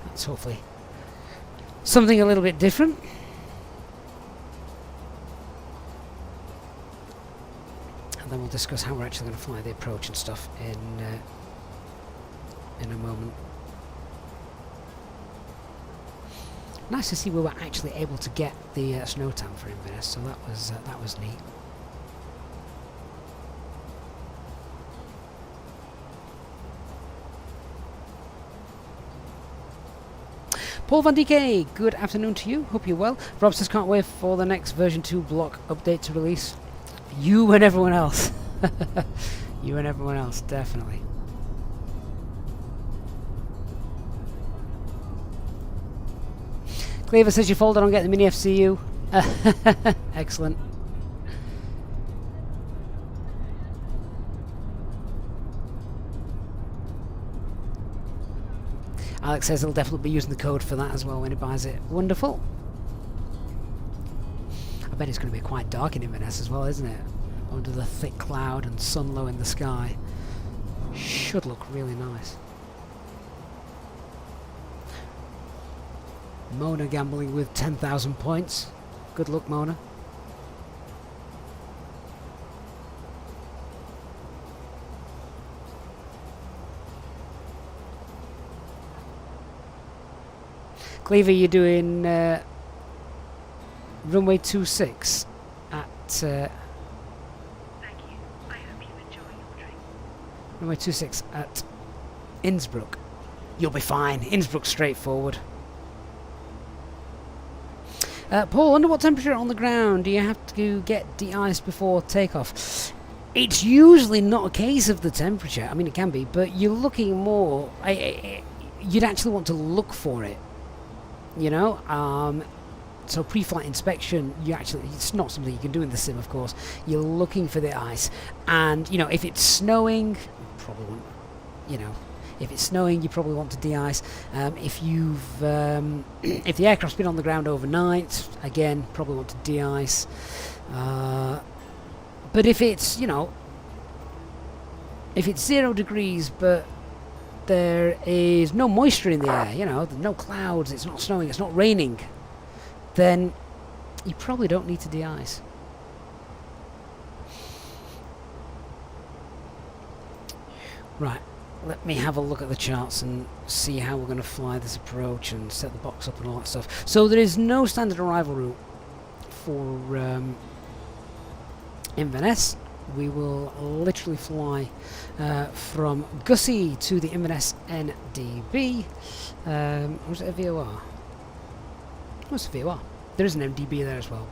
that's hopefully something a little bit different. And then we'll discuss how we're actually going to fly the approach and stuff in a moment. Nice to see we were actually able to get the snow tam for Inverness, so that was neat. Paul Van Dijk, good afternoon to you. Hope you're well. Rob says can't wait for the next version 2 block update to release. You and everyone else. You and everyone else, definitely. Cleaver says you folded on getting the MiniFCU. Excellent. Alex says he'll definitely be using the code for that as well when he buys it. Wonderful. I bet it's going to be quite dark in Inverness as well, isn't it? Under the thick cloud and sun low in the sky. Should look really nice. Mona gambling with 10,000 points. Good luck, Mona. Cleaver, you're doing runway 26 at Thank you. I hope you enjoy your trip. runway 26 at Innsbruck. You'll be fine. Innsbruck's straightforward. Paul, under what temperature on the ground do you have to get de-iced before takeoff? It's usually not a case of the temperature. I mean, it can be, but you're looking more. You'd actually want to look for it. You know, so pre-flight inspection, it's not something you can do in the sim, of course. You're looking for the ice, and you know, if it's snowing, probably won't. You know, if it's snowing, you probably want to de-ice. If the aircraft's been on the ground overnight, again, probably want to de-ice. But if it's, you know, if it's 0 degrees but there is no moisture in the air, you know, there's no clouds, it's not snowing, it's not raining, then you probably don't need to de-ice. Right, let me have a look at the charts and see how we're going to fly this approach and set the box up and all that stuff. So there is no standard arrival route for Inverness. We will literally fly from Gussie to the Inverness NDB. Or is it a VOR? Oh, it's a VOR. There is an MDB there as well.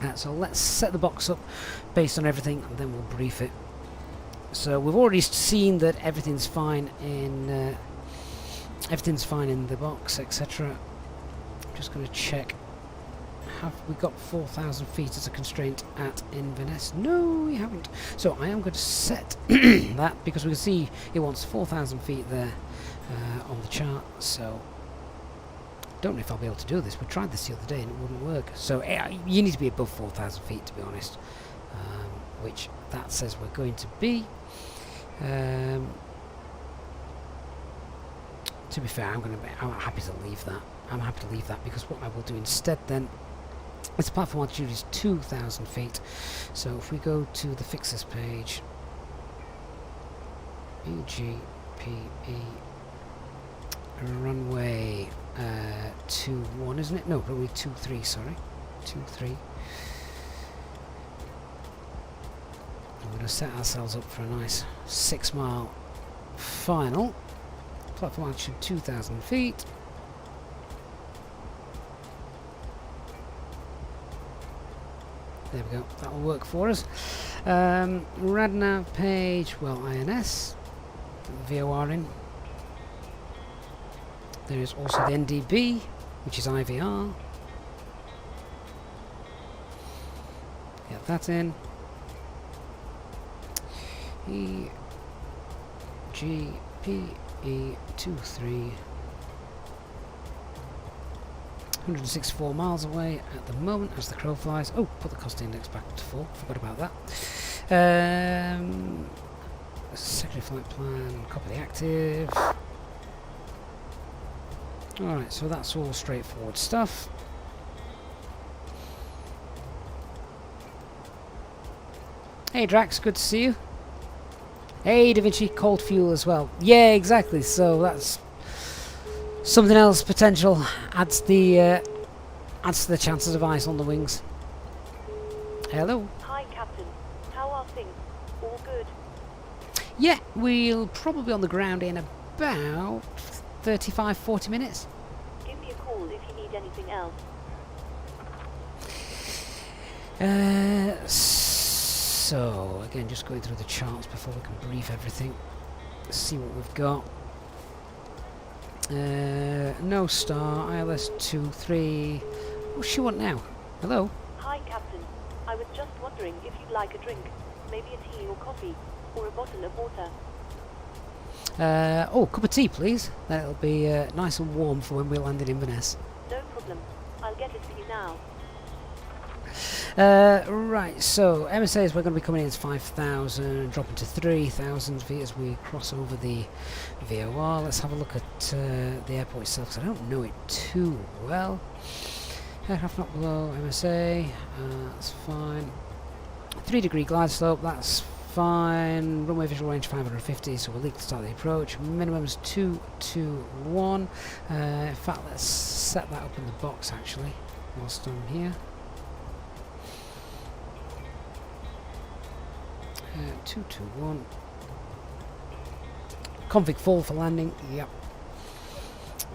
But so let's set the box up based on everything, and then we'll brief it. So we've already seen that everything's fine in the box, etc. I'm just going to check. Have we got 4,000 feet as a constraint at Inverness? No, we haven't. So I am going to set that, because we can see it wants 4,000 feet there on the chart. So don't know if I'll be able to do this. We tried this the other day and it wouldn't work. So you need to be above 4,000 feet, to be honest, which that says we're going to be. To be fair, I'm happy to leave that. I'm happy to leave that, because what I will do instead then, its platform altitude is 2,000 feet. So if we go to the fixes page, EGPE runway 21, isn't it? No, runway 23, sorry. 23. I'm going to set ourselves up for a nice 6-mile final. Platform altitude 2,000 feet. There we go, that will work for us. Radnav page, well, INS, VOR in. There is also the NDB, which is IVR. Get that in. EGPE23. 164 miles away at the moment as the crow flies. Oh, put the cost index back to 4. Forgot about that. Secondary flight plan, copy the active. Alright, so that's all straightforward stuff. Hey Drax, good to see you. Hey Da Vinci, cold fuel as well. Yeah, exactly, so that's something else potential. Adds to the chances of ice on the wings. Hello. Hi, Captain. How are things? All good? Yeah, we'll probably be on the ground in about 35-40 minutes. Give me a call if you need anything else. So again, just going through the charts before we can brief everything. See what we've got. No star, ILS 23. What's she want now? Hello? Hi, Captain. I was just wondering if you'd like a drink. Maybe a tea or coffee, or a bottle of water. Oh, cup of tea, please. That'll be nice and warm for when we land in Inverness. No problem. I'll get it for you now. Right, so MSA is we're going to be coming in as 5,000, dropping to 3,000 feet as we cross over the VOR. Let's have a look at the airport itself, because I don't know it too well. Aircraft not below MSA, that's fine. 3-degree glide slope, that's fine. Runway visual range 550, so we'll leak to start the approach. Minimum is 221. In fact, let's set that up in the box actually, whilst I'm here. 221. Config full for landing, yep.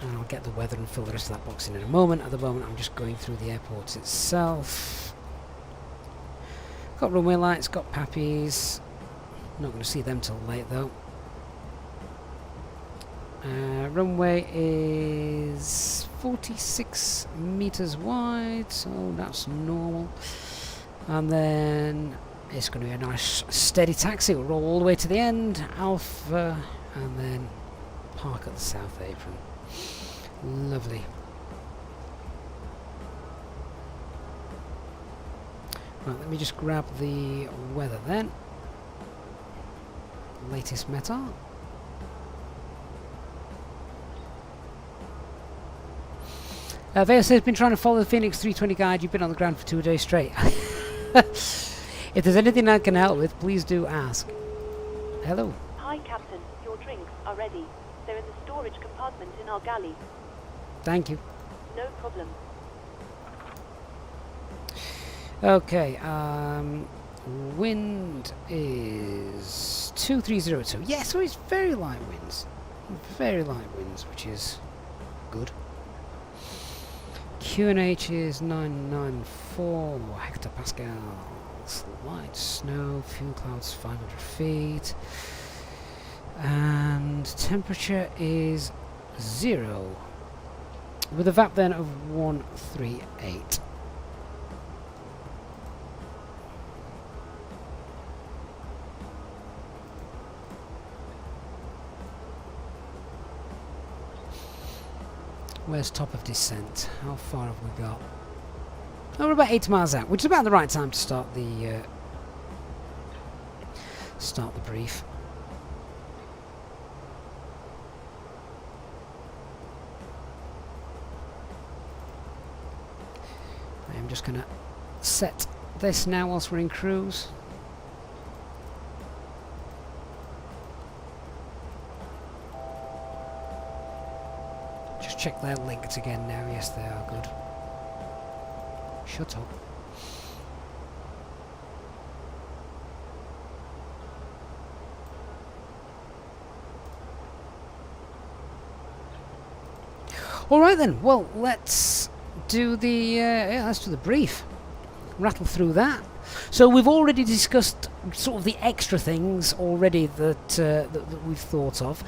And I'll get the weather and fill the rest of that box in a moment. At the moment I'm just going through the airport itself. Got runway lights, got pappies. Not going to see them till late though. Runway is 46 meters wide, so that's normal. And then it's going to be a nice steady taxi. We'll roll all the way to the end, Alpha, and then park at the south apron. Lovely. Right, let me just grab the weather then. Latest METAR. Veo says, been trying to follow the Fenix 320 guide. You've been on the ground for 2 days straight. If there's anything I can help with, please do ask. Hello. Hi, Captain. Your drinks are ready. They're in the storage compartment in our galley. Thank you. No problem. Okay, wind is 2302. Yeah, so it's very light winds. Very light winds, which is good. QNH is 994 hectopascals. Light snow, fuel clouds 500 feet. And temperature is 0. With a VAP then of 138. Where's top of descent? How far have we got? Oh, we're about 8 miles out, which is about the right time to start the brief. I'm just going to set this now whilst we're in cruise. Just check they're linked again now. Yes, they are. Good. Shut up. All right then. Well, let's do the let's do the brief. Rattle through that. So we've already discussed sort of the extra things already that that we've thought of.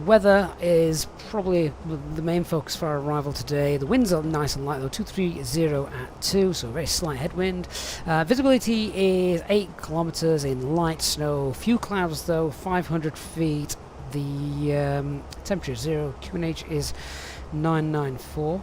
Weather is probably the main focus for our arrival today. The winds are nice and light though, 230 at 2, so a very slight headwind. Visibility is 8 kilometers in light snow. Few clouds though, 500 feet. The temperature is 0. QNH is 994.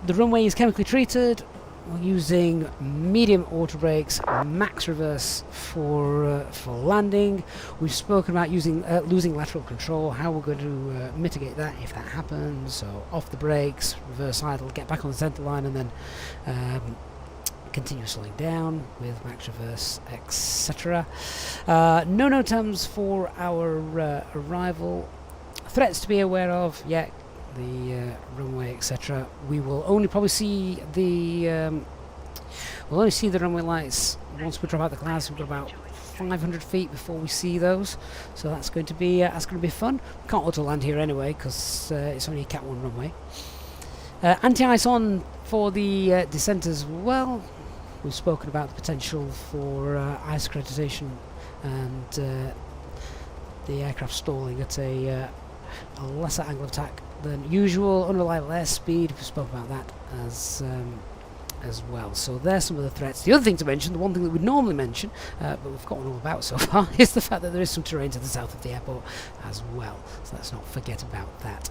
The runway is chemically treated. We're using medium auto brakes, max reverse for landing. We've spoken about using losing lateral control, how we're going to mitigate that if that happens. So off the brakes, reverse idle, get back on the centre line, and then continue slowing down with max reverse, etc. No NOTAMs for our arrival. Threats to be aware of, yeah. The runway, etc. We will only probably see the runway lights once we drop out the clouds. We've got about 500 feet before we see those, so that's going to be fun. We can't auto land here anyway because it's only a Cat 1 runway. Anti-ice on for the descent as well. We've spoken about the potential for ice accreditation and the aircraft stalling at a lesser angle of attack than usual, unreliable airspeed. We spoke about that as well. So there's some of the threats. The other thing to mention, the one thing that we'd normally mention, but we've gotten all about so far, is the fact that there is some terrain to the south of the airport as well. So let's not forget about that.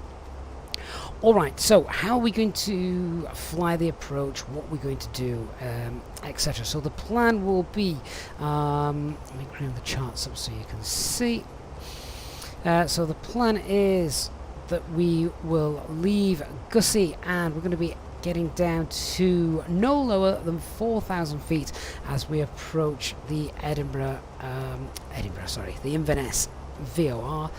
Alright, so how are we going to fly the approach, what we're going to do, etc. So the plan will be, let me bring the charts up so you can see. So the plan is that we will leave Gussie and we're going to be getting down to no lower than 4,000 feet as we approach the the Inverness VOR,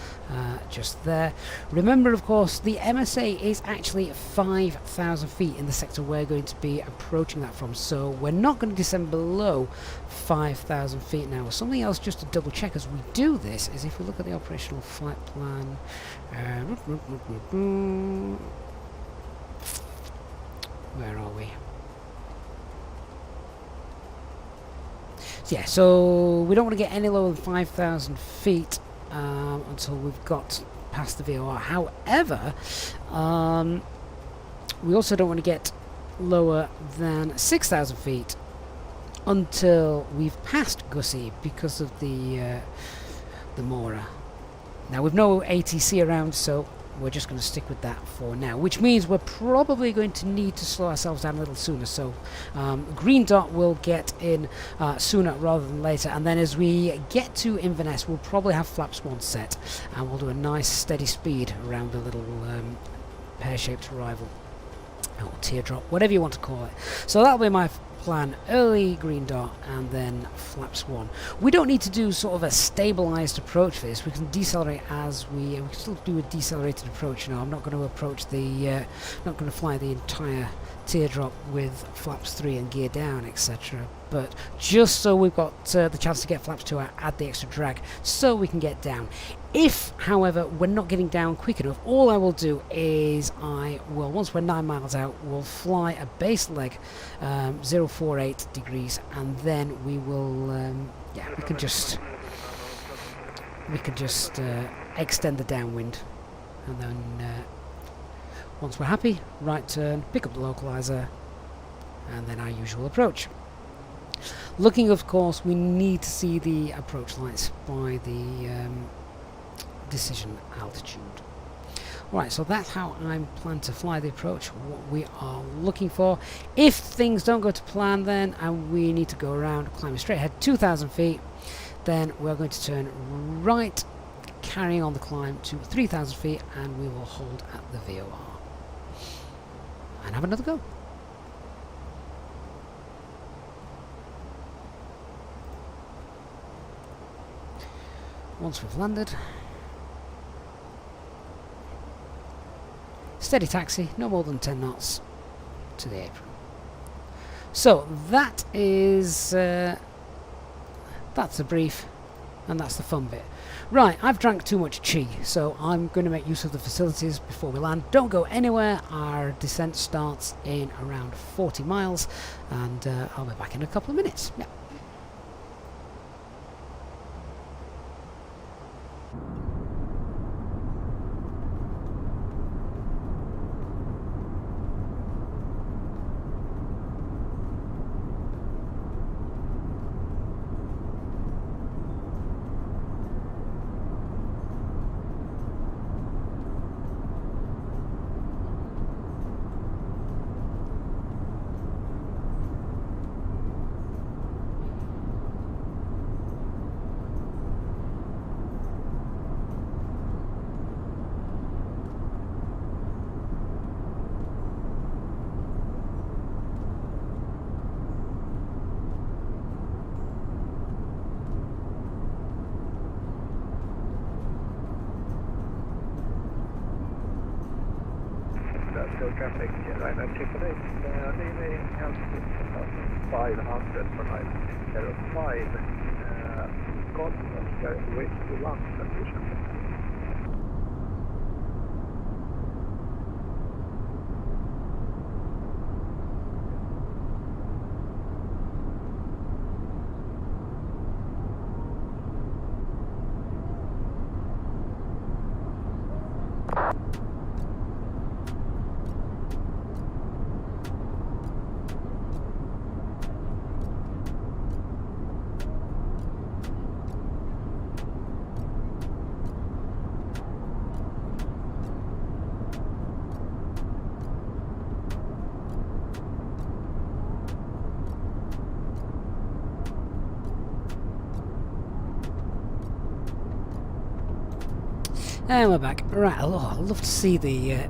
just there. Remember, of course, the MSA is actually 5,000 feet in the sector we're going to be approaching that from, so we're not going to descend below 5,000 feet now. Something else just to double check as we do this is if we look at the operational flight plan. Where are we? Yeah, so we don't want to get any lower than 5,000 feet until we've got past the VOR. However, we also don't want to get lower than 6,000 feet until we've passed Gussie because of the Mora. Now we've no ATC around, so we're just going to stick with that for now, which means we're probably going to need to slow ourselves down a little sooner. So green dot will get in sooner rather than later, and then as we get to Inverness, we'll probably have flaps 1 set, and we'll do a nice steady speed around the little pear-shaped arrival, or teardrop, whatever you want to call it. So that'll be my plan: early green dot and then flaps 1. We don't need to do sort of a stabilized approach for this. We can decelerate as we can still do a decelerated approach. You know, I'm not going to approach the not going to fly the entire teardrop with flaps 3 and gear down, etc. But just so we've got the chance to get flaps 2 out, add the extra drag so we can get down. If, however, we're not getting down quick enough, all I will do is I will, once we're 9 miles out, we'll fly a base leg 048 degrees, and then we will yeah, we can just extend the downwind, and then once we're happy, right turn, pick up the localizer, and then our usual approach. Looking, of course, we need to see the approach lights by the decision altitude. Right, so that's how I plan to fly the approach, what we are looking for. If things don't go to plan then, and we need to go around climbing straight ahead 2,000 feet, then we're going to turn right, carrying on the climb to 3,000 feet, and we will hold at the VOR and have another go. Once we've landed, steady taxi, no more than 10 knots to the apron. So that is that's the brief, and that's the fun bit. Right, I've drank too much chi, so I'm going to make use of the facilities before we land. Don't go anywhere. Our descent starts in around 40 miles, and I'll be back in a couple of minutes. Yeah. Traffic right now, 888, leaving altitude 1,500 for night 05, Golf Oscar, wait to land position. And we're back. Right, I love to see the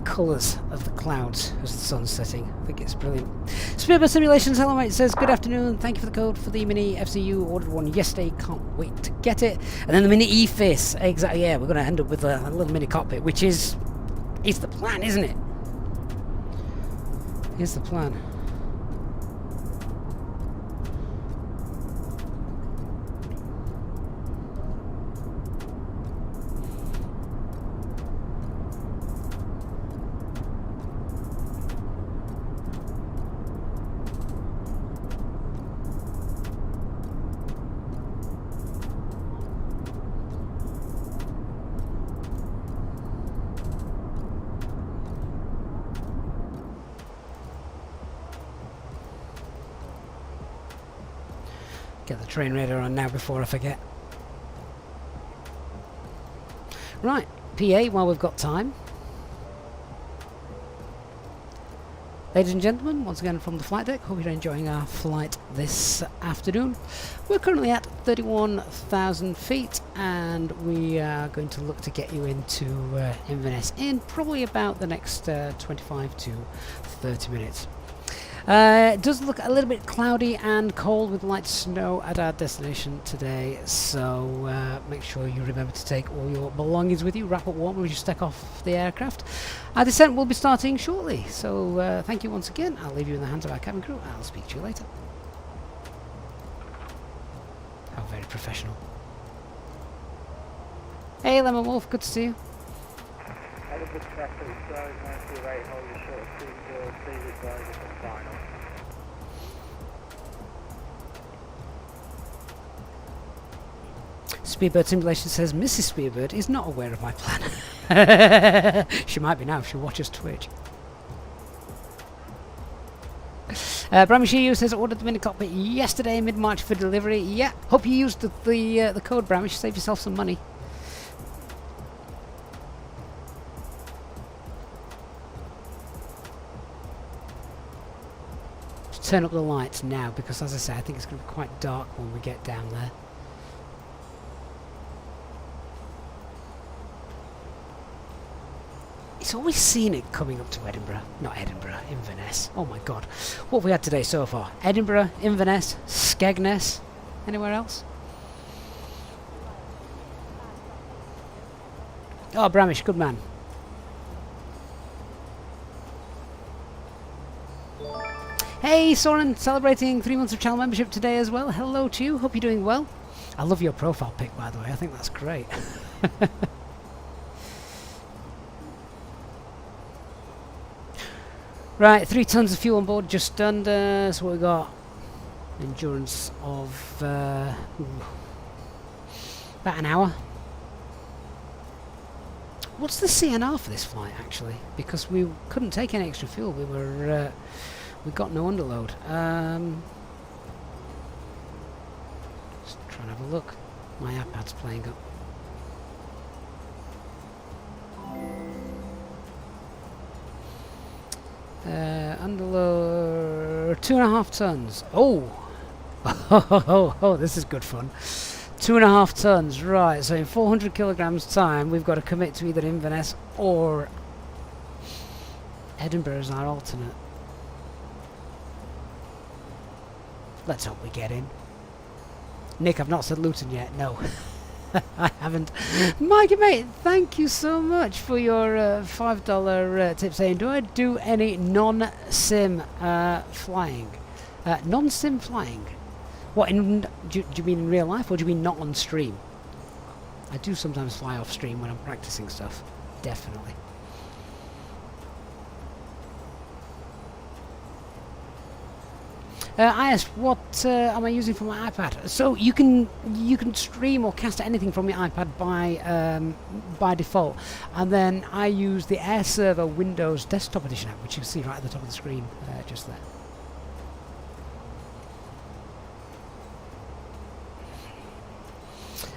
colours of the clouds as the sun's setting. I think it's brilliant. Speedbird Simulations, hello mate, says good afternoon, thank you for the code for the MiniFCU, ordered one yesterday, can't wait to get it. And then the Mini EFIS, exactly, yeah, we're going to end up with a little mini cockpit, which is the plan, isn't it? Here's the plan. Get the train radar on now before I forget. Right, PA while we've got time. Ladies and gentlemen, once again from the flight deck, hope you're enjoying our flight this afternoon. We're currently at 31,000 feet and we are going to look to get you into Inverness in probably about the next 25 to 30 minutes. It does look a little bit cloudy and cold with light snow at our destination today, so make sure you remember to take all your belongings with you, wrap up warm as you step off the aircraft. Our descent will be starting shortly, so thank you once again. I'll leave you in the hands of our cabin crew. I'll speak to you later. How very professional. Hey Lemon Wolf, good to see you. Have a good traffic, so nice to rate all your short to the previous drivers and final. Speedbird Simulation says Mrs. Speedbird is not aware of my plan. She might be now if she watches Twitch. MiniFCU says ordered the mini cockpit yesterday, mid-March for delivery. Yeah, hope you used the code, Bramish. Save yourself some money. Just turn up the lights now because, as I say, I think it's going to be quite dark when we get down there. It's always scenic coming up to Edinburgh. Not Edinburgh, Inverness. Oh my god. What have we had today so far? Edinburgh, Inverness, Skegness. Anywhere else? Oh, Bramish, good man. Hey, Soren, celebrating 3 months of channel membership today as well. Hello to you. Hope you're doing well. I love your profile pic, by the way. I think that's great. Right, 3 tons of fuel on board, just under. So what we got? Endurance of about an hour. What's the CNR for this flight, actually? Because we couldn't take any extra fuel. We got no underload. Just trying to have a look. My iPad's playing up. Underload 2.5 tons. Oh! Oh, this is good fun. 2.5 tons, right. So in 400 kilograms time, we've got to commit to either Inverness or Edinburgh as our alternate. Let's hope we get in. Nick, I've not said Luton yet. No. I haven't. Mikey mate, thank you so much for your $5 tip saying, do I do any non-sim flying? Non-sim flying? What, do you mean in real life or do you mean not on stream? I do sometimes fly off stream when I'm practicing stuff. Definitely. I asked, what am I using for my iPad? So you can stream or cast anything from your iPad by default, and then I use the Air Server Windows Desktop Edition app, which you can see right at the top of the screen, just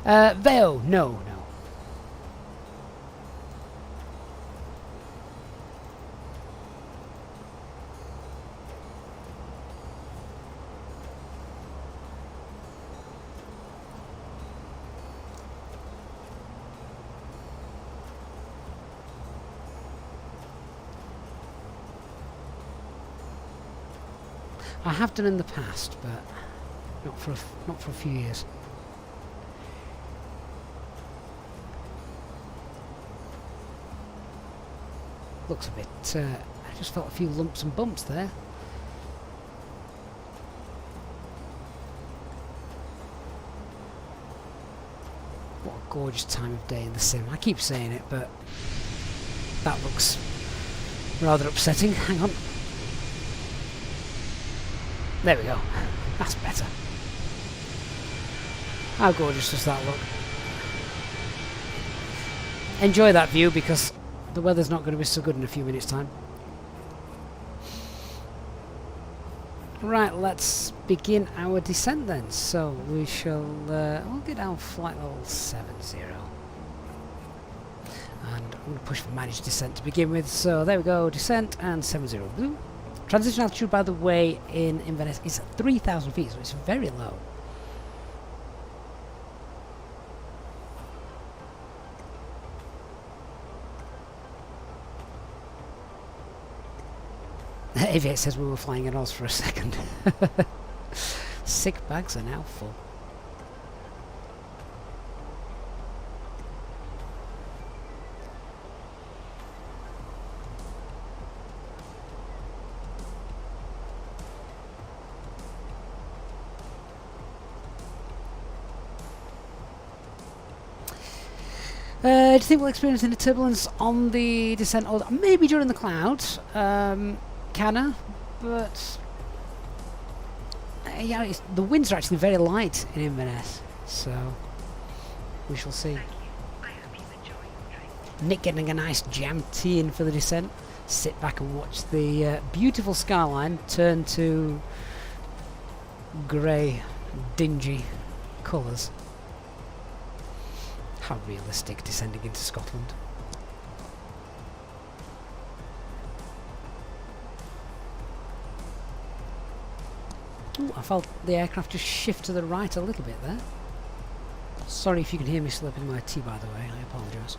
there. Veo, no. I have done in the past, but not for a few years. Looks a bit. I just felt a few lumps and bumps there. What a gorgeous time of day in the sim. I keep saying it, but that looks rather upsetting. Hang on. There we go. That's better. How gorgeous does that look? Enjoy that view because the weather's not going to be so good in a few minutes' time. Right, let's begin our descent then. So we shall we'll get down flight level 70. And I'm going to push for managed descent to begin with. So there we go, descent and 70 blue. Transition altitude, by the way, in Inverness is 3,000 feet, so it's very low. Aviate says we were flying in Oz for a second. Sick bags are now full. Do you think we'll experience any turbulence on the descent, or maybe during the clouds? Canna, but yeah, the winds are actually very light in Inverness, so we shall see. Nick getting a nice jam tea in for the descent. Sit back and watch the beautiful skyline turn to grey, dingy colours. How realistic descending into Scotland. Ooh, I felt the aircraft just shift to the right a little bit there. Sorry if you can hear me slurping my tea, by the way, I apologise.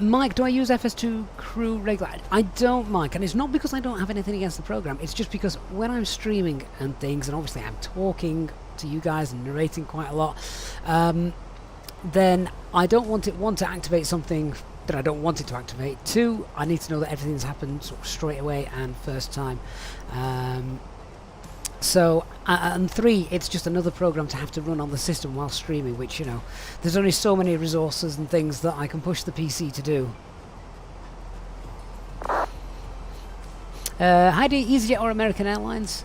Mike, do I use FS2 crew regular? I don't, Mike, and it's not because I don't have anything against the program. It's just because when I'm streaming and things, and obviously I'm talking to you guys and narrating quite a lot, then I don't want it, one, to activate something that I don't want it to activate. Two, I need to know that everything's happened sort of straight away and first time. And three, it's just another program to have to run on the system while streaming, which, you know, there's only so many resources and things that I can push the PC to do. Heidi, Easyjet or American Airlines?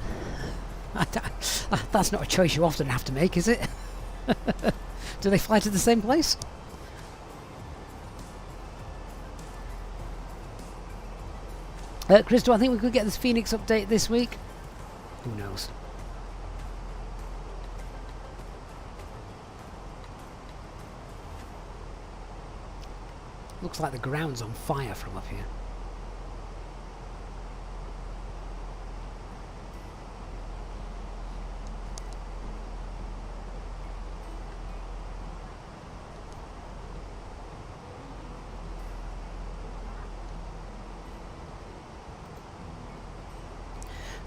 That's not a choice you often have to make, is it? Do they fly to the same place? Chris, do I think we could get this Fenix update this week? Who knows? Looks like the ground's on fire from up here.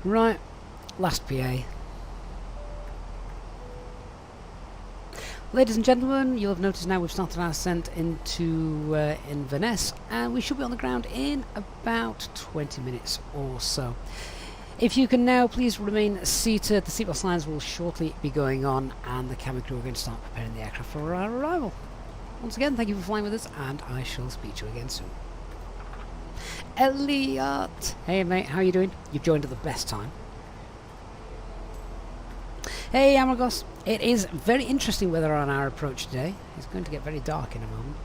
Right, last PA. Ladies and gentlemen, you'll have noticed now we've started our ascent into Inverness, and we should be on the ground in about 20 minutes or so. If you can now please remain seated, the seatbelt signs will shortly be going on, and the cabin crew are going to start preparing the aircraft for our arrival. Once again, thank you for flying with us, and I shall speak to you again soon. Elliot! Hey mate, how are you doing? You've joined at the best time. Hey Amagos, it is very interesting weather on our approach today. It's going to get very dark in a moment.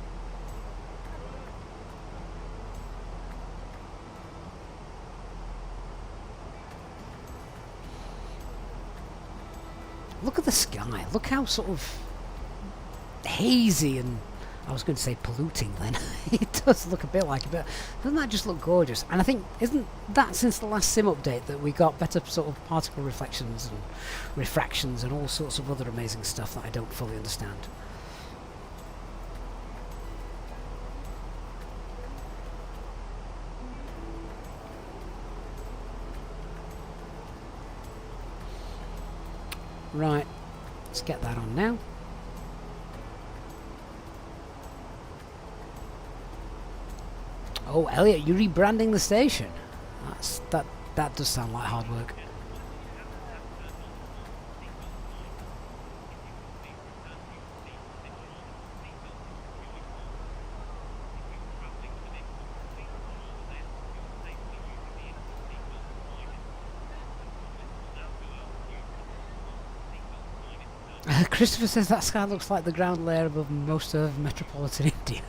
Look at the sky, look how sort of hazy and, I was going to say polluting then. It does look a bit like it, but doesn't that just look gorgeous? And I think, isn't that since the last sim update that we got better sort of particle reflections and refractions and all sorts of other amazing stuff that I don't fully understand? Right, let's get that on now. Oh, Elliot, you're rebranding the station. That does sound like hard work. Christopher says that sky looks like the ground layer above most of metropolitan India.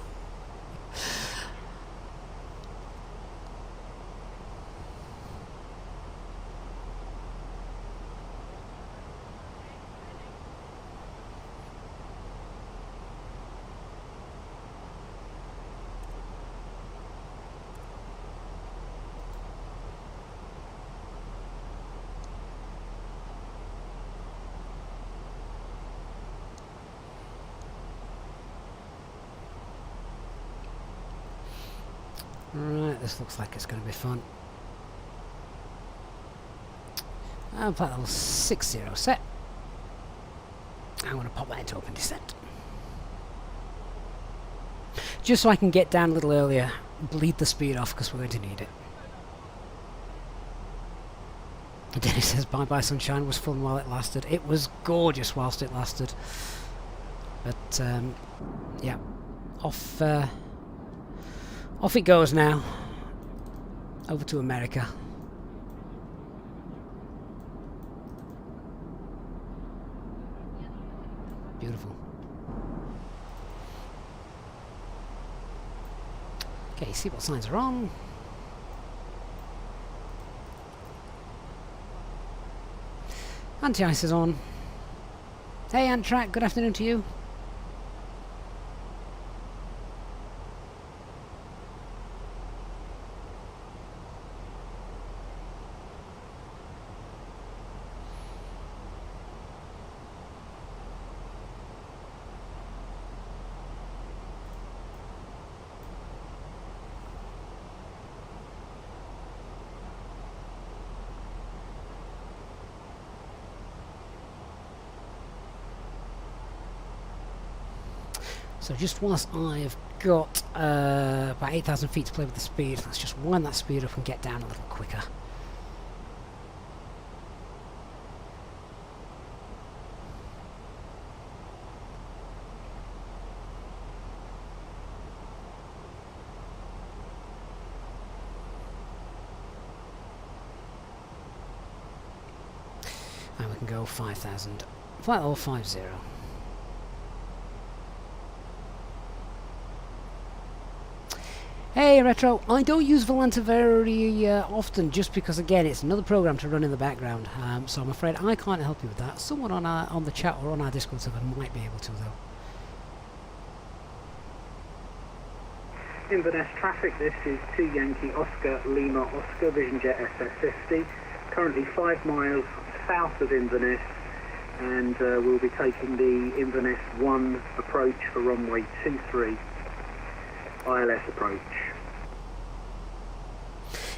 Right, this looks like it's going to be fun. I'll put level 60 set. I'm going to pop that into open descent. Just so I can get down a little earlier, bleed the speed off because we're going to need it. Dennis says bye bye sunshine, was fun while it lasted. It was gorgeous whilst it lasted. But yeah, off it goes now. Over to America. Beautiful. Okay, seatbelt signs are on. Anti-ice is on. Hey Antrak, good afternoon to you. So just whilst I've got about 8,000 feet to play with the speed, let's just wind that speed up and get down a little quicker. And we can go 5,000, flight level 50. Hey Retro, I don't use Volanta very often just because again it's another program to run in the background, so I'm afraid I can't help you with that. Someone on the chat or on our Discord server might be able to though. Inverness traffic, this is 2 Yankee Oscar Lima Oscar VisionJet SS50, currently 5 miles south of Inverness, and we'll be taking the Inverness 1 approach for runway 23, ILS approach.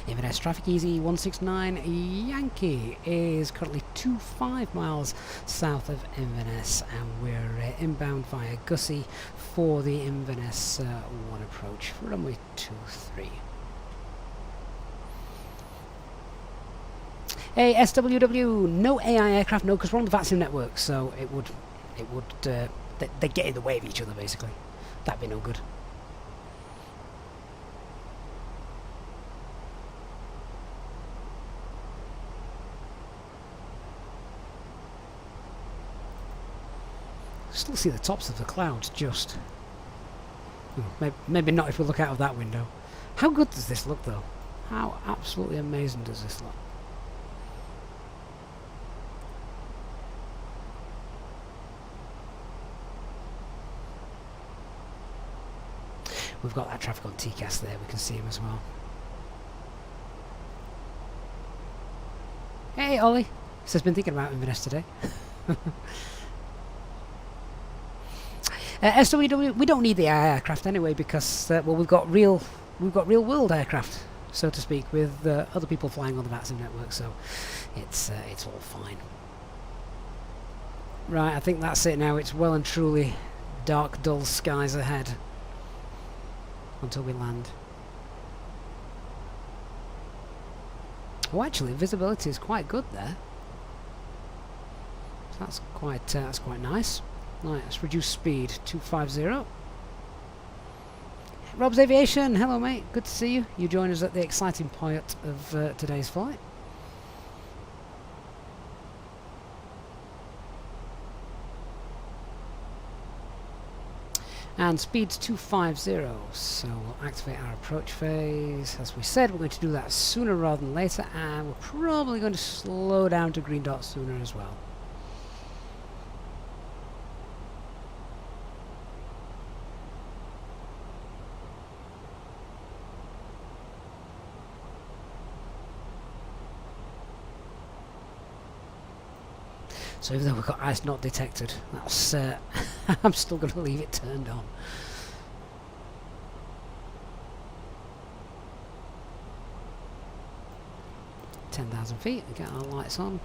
Inverness traffic easy 169 Yankee is currently 25 miles south of Inverness, and we're inbound via Gussie for the Inverness 1 approach for runway 23. Hey SWW, no AI aircraft, no, because we're on the VATSIM network, so it would they'd get in the way of each other basically. That'd be no good. Still see the tops of the clouds just. Maybe not if we look out of that window. How good does this look though? How absolutely amazing does this look? We've got that traffic on TCAS there, we can see him as well. Hey Ollie! Says been thinking about Inverness today. SWW, we don't need the AI aircraft anyway because well we've got real world aircraft, so to speak, with other people flying on the VATSIM network, so it's all fine. Right, I think that's it now. It's well and truly dark, dull skies ahead until we land. Oh, actually, visibility is quite good there. So that's quite nice. Right, let's reduce speed 250. Rob's Aviation, hello mate, good to see you. You join us at the exciting point of today's flight. And speed's 250, so we'll activate our approach phase. As we said, we're going to do that sooner rather than later, and we're probably going to slow down to green dot sooner as well. So even though we've got ice not detected, that's I'm still going to leave it turned on. 10,000 feet and get our lights on.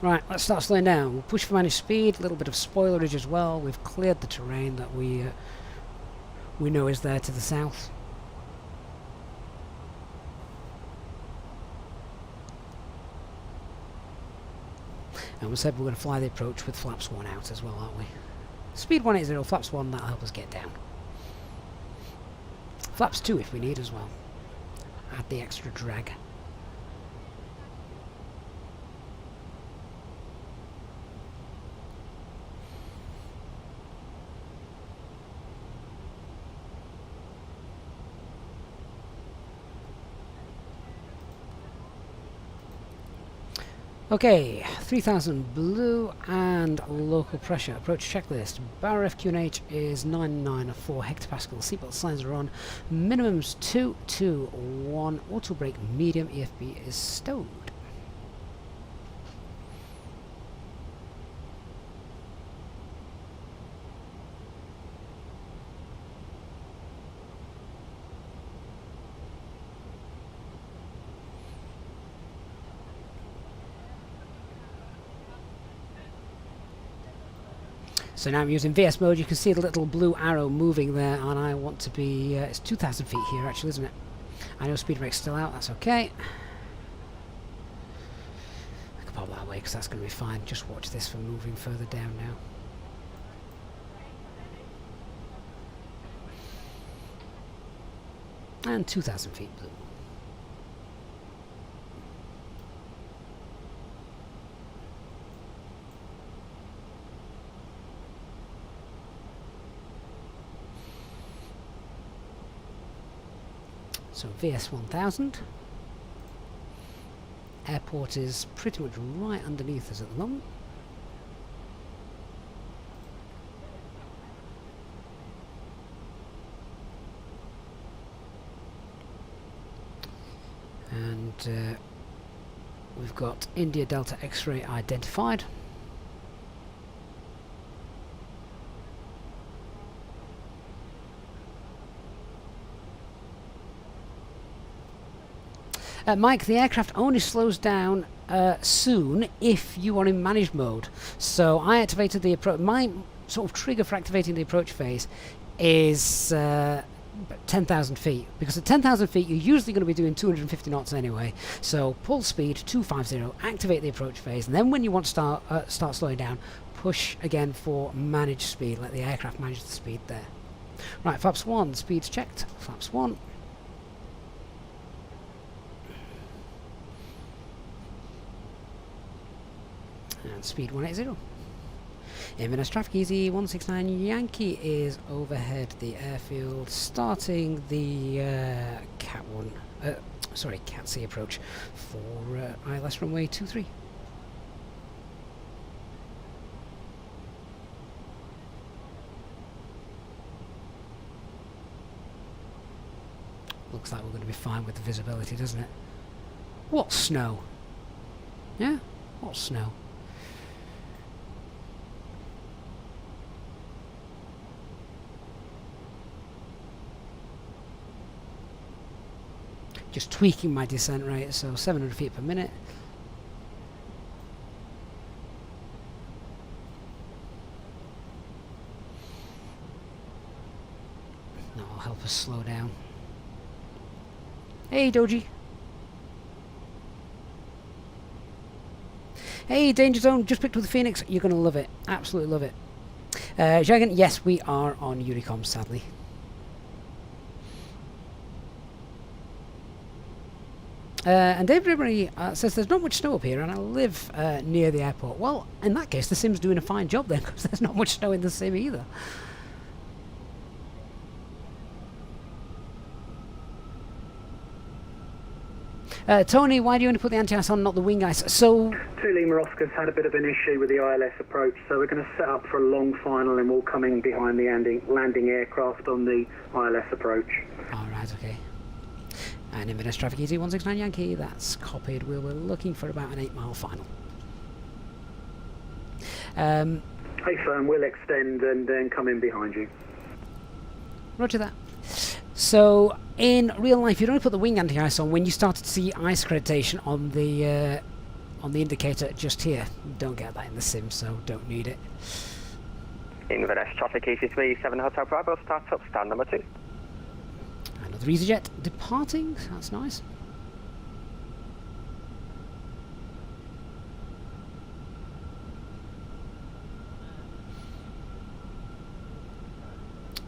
Right, let's start slowing down. We'll push for managed speed, a little bit of spoilerage as well. We've cleared the terrain that we know is there to the south. And we said we're going to fly the approach with flaps 1 out as well, aren't we? Speed 180, flaps 1, that'll help us get down. Flaps 2 if we need as well. Add the extra drag. Okay, 3000 blue and local pressure. Approach checklist. Bar FQNH is 994 hectopascal. Seatbelt signs are on. Minimum's 221. Auto brake medium. EFB is stowed. So now I'm using VS mode. You can see the little blue arrow moving there, and I want to be... it's 2,000 feet here, actually, isn't it? I know speed brake's still out. That's okay. I can pop that away because that's going to be fine. Just watch this for moving further down now. And 2,000 feet blue. So VS 1000. Airport is pretty much right underneath us at the moment. And we've got India Delta X-ray identified. Mike, the aircraft only slows down soon if you are in managed mode. So I activated the approach. My sort of trigger for activating the approach phase is 10,000 feet. Because at 10,000 feet, you're usually going to be doing 250 knots anyway. So pull speed 250, activate the approach phase, and then when you want to start slowing down, push again for managed speed. Let the aircraft manage the speed there. Right, flaps 1, speed's checked. Flaps 1. And speed 180. Inverness traffic easy 169 Yankee is overhead the airfield, starting the Cat C approach for ILS runway 23. Looks like we're going to be fine with the visibility, doesn't it? What snow? Yeah? What snow? Just tweaking my descent rate, so 700 feet per minute. That'll help us slow down. Hey, Doji. Hey, Danger Zone, just picked up the Phoenix. You're going to love it. Absolutely love it. Jagan, yes, we are on Unicom, sadly. And David Ribery says there's not much snow up here and I live near the airport. Well, in that case, the sim's doing a fine job then, because there's not much snow in the sim either. Tony, why do you only put the anti-ice on, not the wing ice? So... 2 Lima Oscar's had a bit of an issue with the ILS approach, so we're going to set up for a long final and we'll come in behind the landing aircraft on the ILS approach. Alright, okay. And Inverness traffic easy 169 Yankee, that's copied. We were looking for about an 8-mile final. Hey firm, we'll extend and then come in behind you. Roger that. So in real life, you'd only put the wing anti-ice on when you started to see ice accreditation on the indicator just here. You don't get that in the sim, so don't need it. Inverness traffic EC3 7 Hotel Bravo, start up, stand number 2. Another Easyjet departing. That's nice.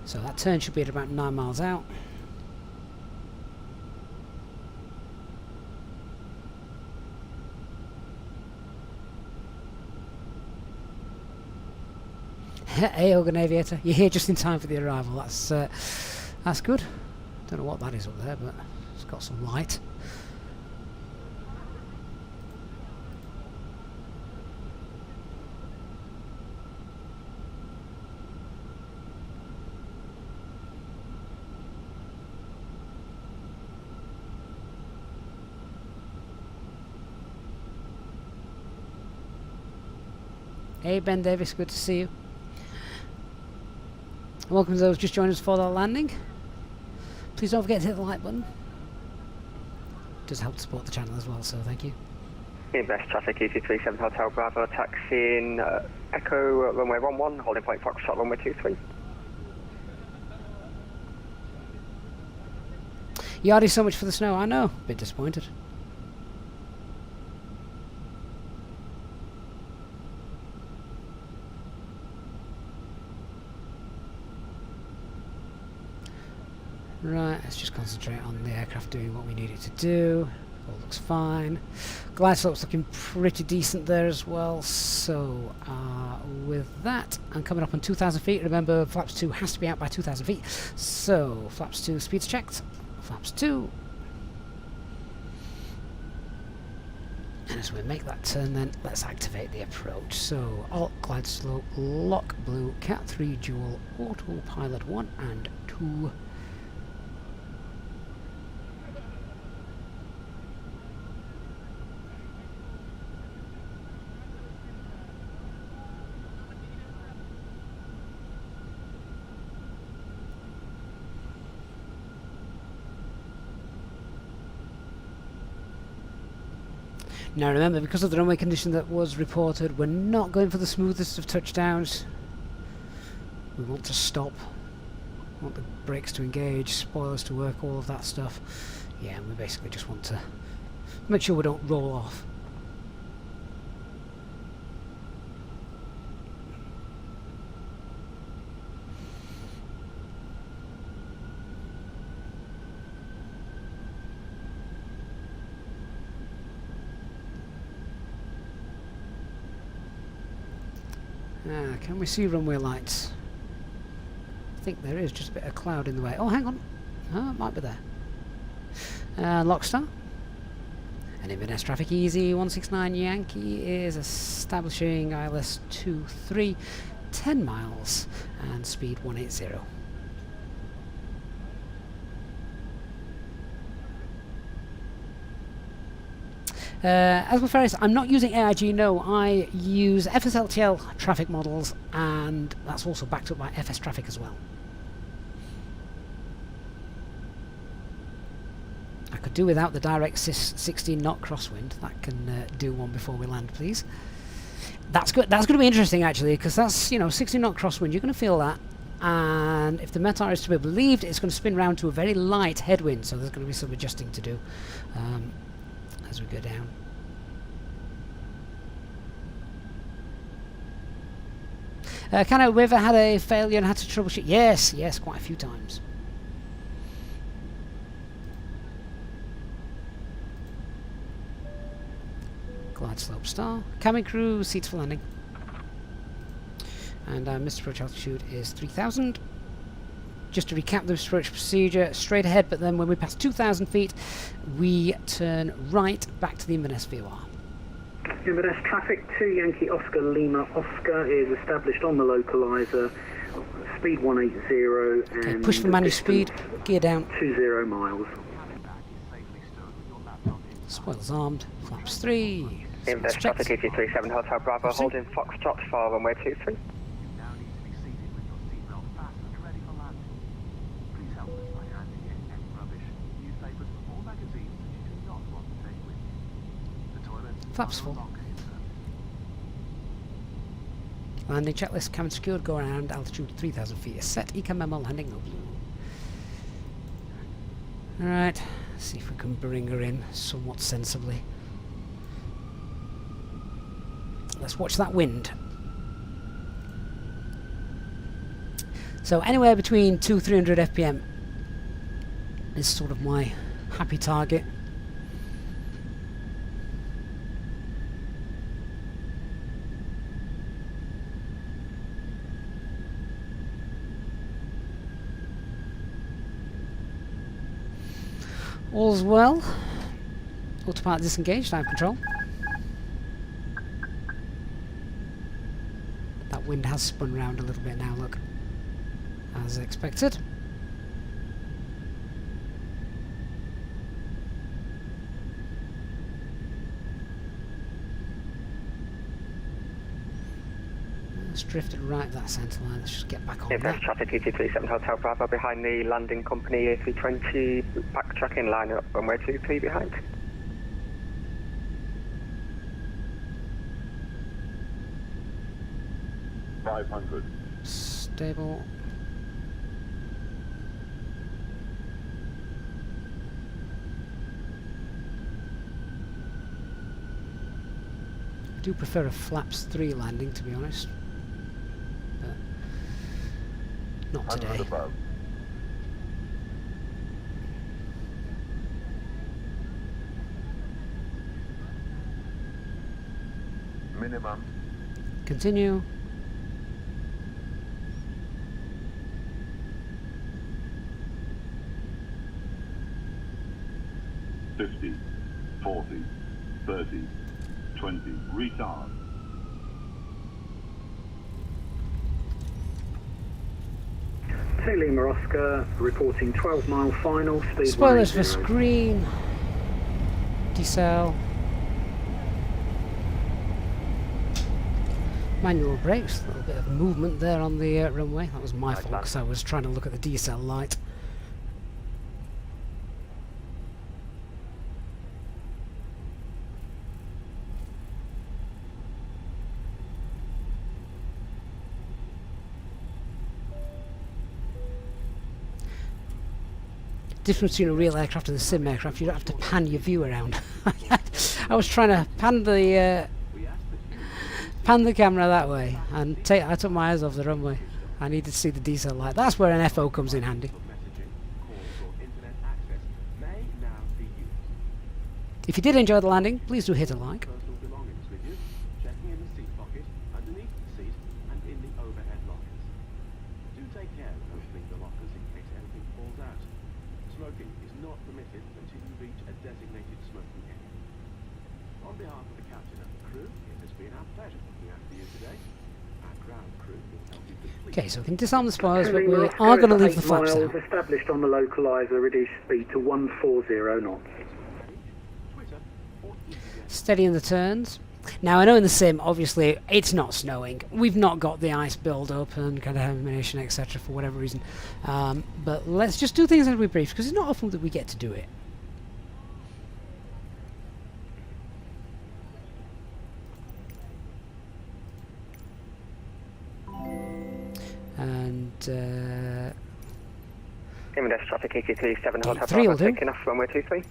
So that turn should be at about 9 miles out. Hey, Hogan Aviator, you're here just in time for the arrival. That's good. Don't know what that is up there, but it's got some light. Hey Ben Davis, good to see you. Welcome to those just joining us for the landing. Please don't forget to hit the like button. It does help to support the channel as well, so thank you. Inverness traffic EC3 7 Hotel Bravo, taxiing Echo runway 11, holding point Foxtrot runway 23. Yardy, so much for the snow. I know, a bit disappointed. Right, let's just concentrate on the aircraft doing what we need it to do. All looks fine. Glide slope's looking pretty decent there as well. So with that, I'm coming up on 2,000 feet. Remember, flaps 2 has to be out by 2,000 feet. So flaps 2 speeds checked. Flaps 2. And as we make that turn, then let's activate the approach. So alt glide slope, lock blue, cat 3 dual, autopilot 1 and 2. Now remember, because of the runway condition that was reported, we're not going for the smoothest of touchdowns. We want to stop. We want the brakes to engage, spoilers to work, all of that stuff. Yeah, and we basically just want to make sure we don't roll off. Can we see runway lights? I think there is just a bit of cloud in the way. Oh, hang on. Oh, it might be there. Lockstar. And Inverness traffic easy 169 Yankee is establishing ILS 23, 10 miles and speed 180. As with Ferris, I'm not using AIG, no, I use FSLTL traffic models, and that's also backed up by FSTraffic as well. I could do without the direct 16 knot crosswind. That can do one before we land, please. That's good. That's going to be interesting, actually, because that's, 16 knot crosswind. You're going to feel that, and if the METAR is to be believed, it's going to spin round to a very light headwind, so there's going to be some adjusting to do. As we go down. Have we ever had a failure and had to troubleshoot? Yes, quite a few times. Glide slope star. Cabin crew, seats for landing. And our missed approach altitude is 3,000. Just to recap the approach procedure, straight ahead, but then when we pass 2,000 feet, we turn right back to the Inverness VOR. Inverness traffic 2 Yankee Oscar Lima Oscar is established on the localizer, speed 180 and okay, push for manual speed, gear down. 20 miles. Spoilers armed, flaps 3. Inverness traffic EC3 7 Hotel Bravo, holding Foxtrot for runway 23. Flaps full. Landing checklist, cabin secured, go around, altitude 3,000 feet is set, Eco memo, landing no blue. Alright, see if we can bring her in somewhat sensibly. Let's watch that wind. So anywhere between 200-300 FPM is sort of my happy target. All's well. Autopilot disengaged, I have control. That wind has spun round a little bit now, look. As expected. It's drifted right that centre line, let's just get back on Inverness that. traffic ET37 Hotel Bravo behind the landing company A320, backtracking line up runway 23 behind. Stable. I do prefer a flaps 3 landing, to be honest. But not today. Minimum. Continue. $50, $40, $30, $20, retard. Two Lima Oscar, reporting 12-mile final, speed Spoilers for 180. screen. Decel. Manual brakes, a little bit of movement there on the runway. That was my fault because I was trying to look at the decel light. Difference between a real aircraft and a sim aircraft, you don't have to pan your view around. I was trying to pan the camera that way, and I took my eyes off the runway. I needed to see the diesel light. That's where an FO comes in handy. If you did enjoy the landing, please do hit a like. Okay, so we can disarm the spoilers, but we are going to leave the flaps down. Established on the localizer, reduced speed to 140 knots. Steady in the turns. Now I know in the sim, obviously, it's not snowing. We've not got the ice build up and contamination, etc. for whatever reason. But let's just do things as we brief, because it's not often that we get to do it. And Inverness traffic ET37 Hotel three will Bravo do. taking off runway 23.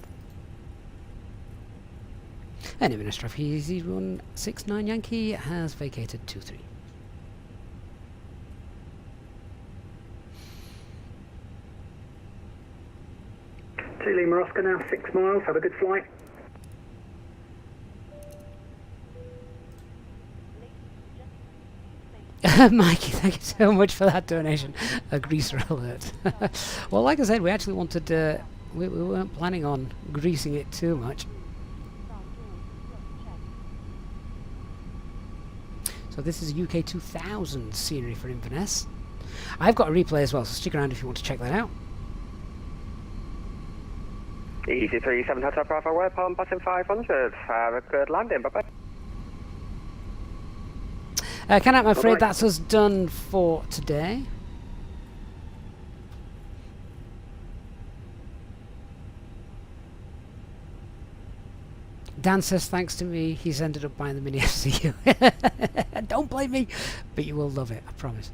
and Inverness traffic easy 169 Yankee has vacated 23. Two Lima Oscar now, 6 miles, have a good flight. Mikey, thank you so much for that donation. A greaser alert. Well, like I said, we actually wanted we weren't planning on greasing it too much. So this is a UK 2000 scenery for Inverness. I've got a replay as well, so stick around if you want to check that out. Easy 37 Hotel Bravo, we're palm passing 500. Have a good landing, bye-bye. Ken, I'm afraid that's us done for today. Dan says thanks to me, he's ended up buying the MiniFCU. Don't blame me, but you will love it, I promise.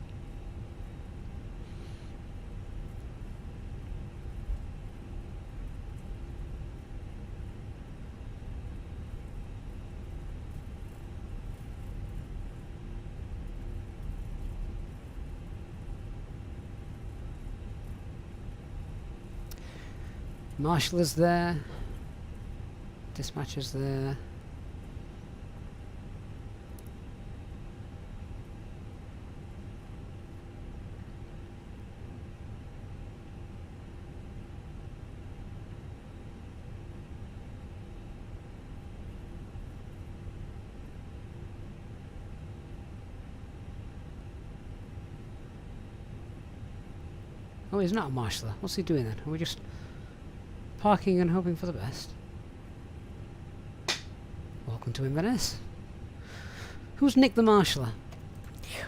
Marshall is there. Dispatcher's there. Oh, he's not a marshaller. What's he doing then? Are we just parking and hoping for the best? Welcome to Inverness. Who's Nick the marshaller?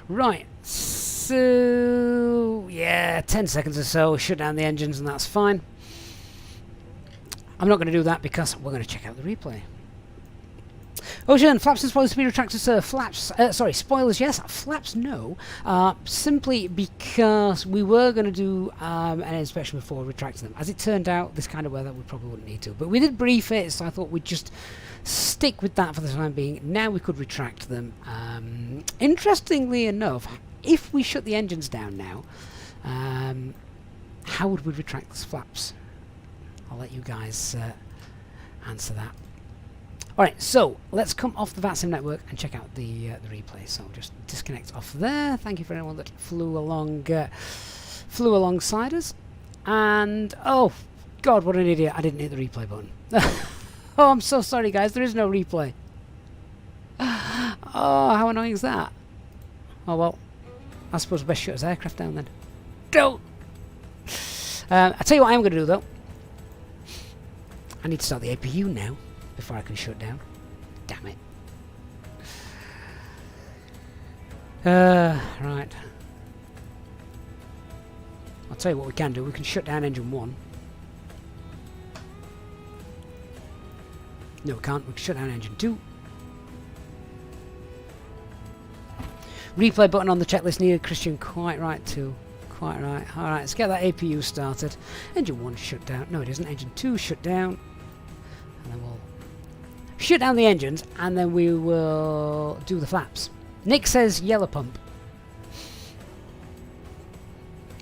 Right, so yeah, 10 seconds or so, shut down the engines and that's fine. I'm not going to do that because we're going to check out the replay. Ocean, flaps and spoilers to be retracted, sir. Flaps, sorry, spoilers, yes. Flaps, no. Simply because we were going to do an inspection before retracting them. As it turned out, this kind of weather, we probably wouldn't need to. But we did brief it, so I thought we'd just stick with that for the time being. Now we could retract them. Interestingly enough, if we shut the engines down now, how would we retract these flaps? I'll let you guys answer that. Alright, so let's come off the VATSIM network and check out the replay. So just disconnect off there. Thank you for anyone that flew alongside us. And oh god, what an idiot! I didn't hit the replay button. Oh, I'm so sorry, guys. There is no replay. Oh, how annoying is that? Oh well, I suppose we best shut his aircraft down then. Don't. I tell you what, I'm going to do though. I need to start the APU now before I can shut down. Damn it. Right. I'll tell you what we can do. We can shut down engine 1. No, we can't. We can shut down engine 2. Replay button on the checklist needed. Christian, quite right too. Quite right. Alright, let's get that APU started. Engine 1 shut down. No, it isn't. Engine 2 shut down. And then we'll shut down the engines, and then we will do the flaps. Nick says yellow pump.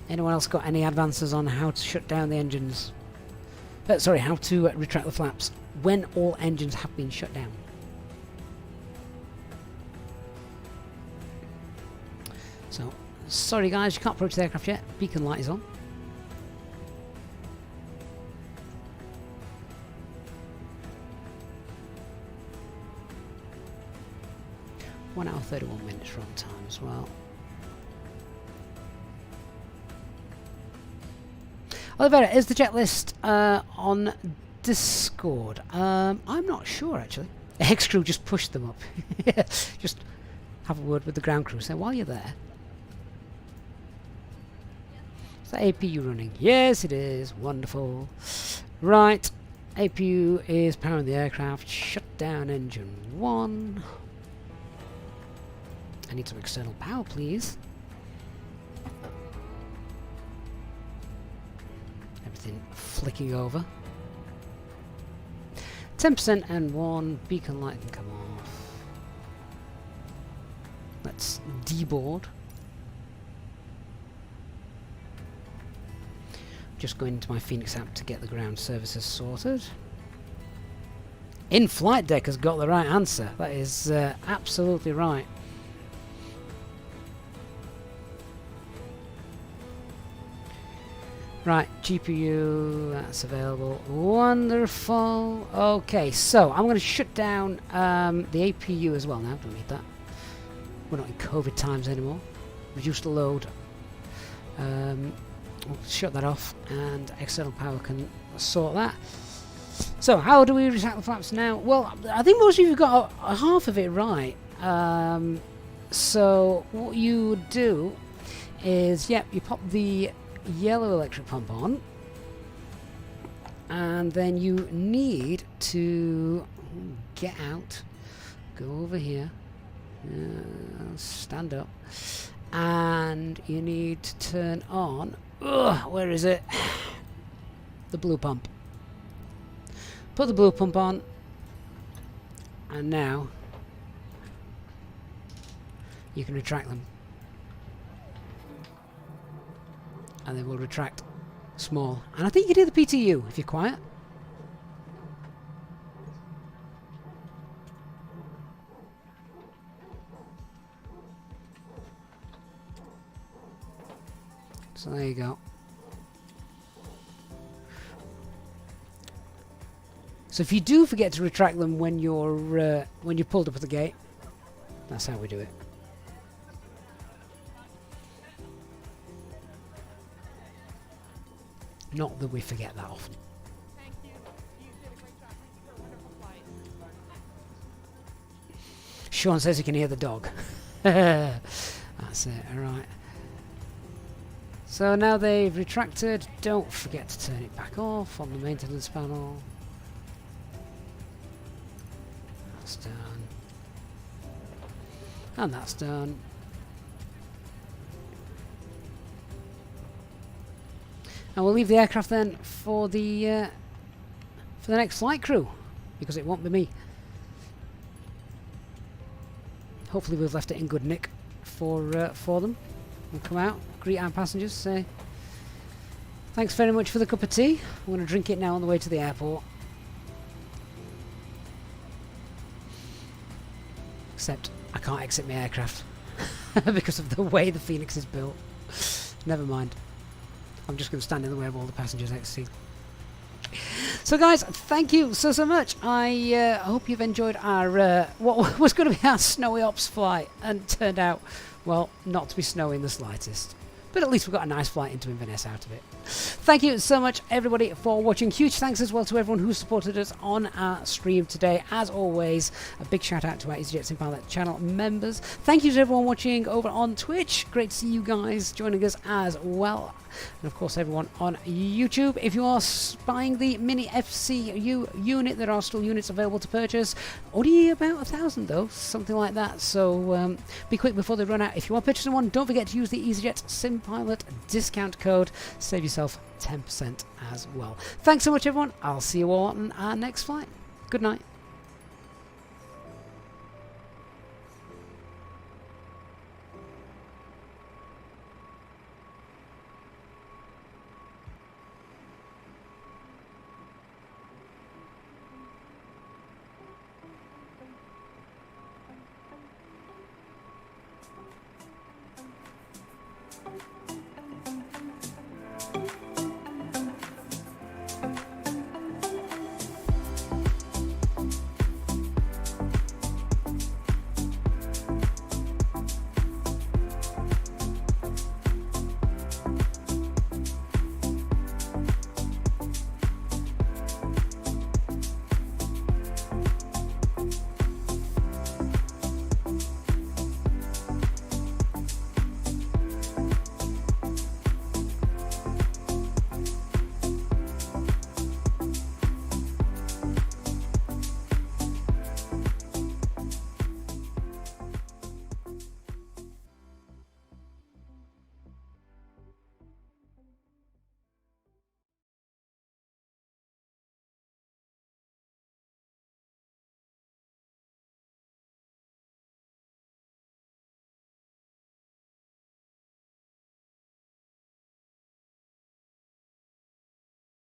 Anyone else got any advances on how to shut down the engines? Sorry, how to retract the flaps when all engines have been shut down? So, sorry guys, you can't approach the aircraft yet. Beacon light is on. One hour 31 minutes run time as well. Oliveira, is the jet list on Discord? I'm not sure actually. X crew just pushed them up. Just have a word with the ground crew. So while you're there, is that APU running? Yes, it is. Wonderful. Right, APU is powering the aircraft. Shut down engine 1. I need some external power, please. Everything flicking over. 10% and 1 beacon light can come off. Let's deboard. Just going into my Fenix app to get the ground services sorted. In-flight deck has got the right answer. That is absolutely right. Right, GPU, that's available. Wonderful. Okay, so I'm going to shut down the APU as well now. Don't need that. We're not in COVID times anymore. Reduce the load. We'll shut that off, and external power can sort that. So, how do we retract the flaps now? Well, I think most of you got half of it right. So, what you would do is, yep, you pop the yellow electric pump on, and then you need to get out, go over here, stand up, and you need to turn on, where is it? The blue pump. Put the blue pump on, and now you can retract them. And they will retract small. And I think you can hear the PTU if you're quiet. So there you go. So if you do forget to retract them when you're pulled up at the gate, that's how we do it. Not that we forget that often. Thank you. You did a great job. Thank you for a wonderful flight. Sean says he can hear the dog. That's it, alright. So now they've retracted, don't forget to turn it back off on the maintenance panel. That's done. And that's done. And we'll leave the aircraft then for the next flight crew, because it won't be me. Hopefully we've left it in good nick for them. We'll come out, greet our passengers, say thanks very much for the cup of tea. I'm going to drink it now on the way to the airport. Except I can't exit my aircraft because of the way the Fenix is built. Never mind. I'm just going to stand in the way of all the passengers exiting. So guys, thank you so much. I hope you've enjoyed our what was going to be our snowy ops flight, and turned out, well, not to be snowy in the slightest. But at least we got a nice flight into Inverness out of it. Thank you so much, everybody, for watching. Huge thanks as well to everyone who supported us on our stream today. As always, a big shout out to our Easyjet Simpilot channel members. Thank you to everyone watching over on Twitch. Great to see you guys joining us as well. And of course, everyone on YouTube. If you are buying the MiniFCU unit, there are still units available to purchase. Only about 1,000 though, something like that. So be quick before they run out. If you are purchasing one, don't forget to use the Easyjet Simpilot discount code. Save yourself 10% as well. Thanks so much, everyone. I'll see you all on our next flight. Good night.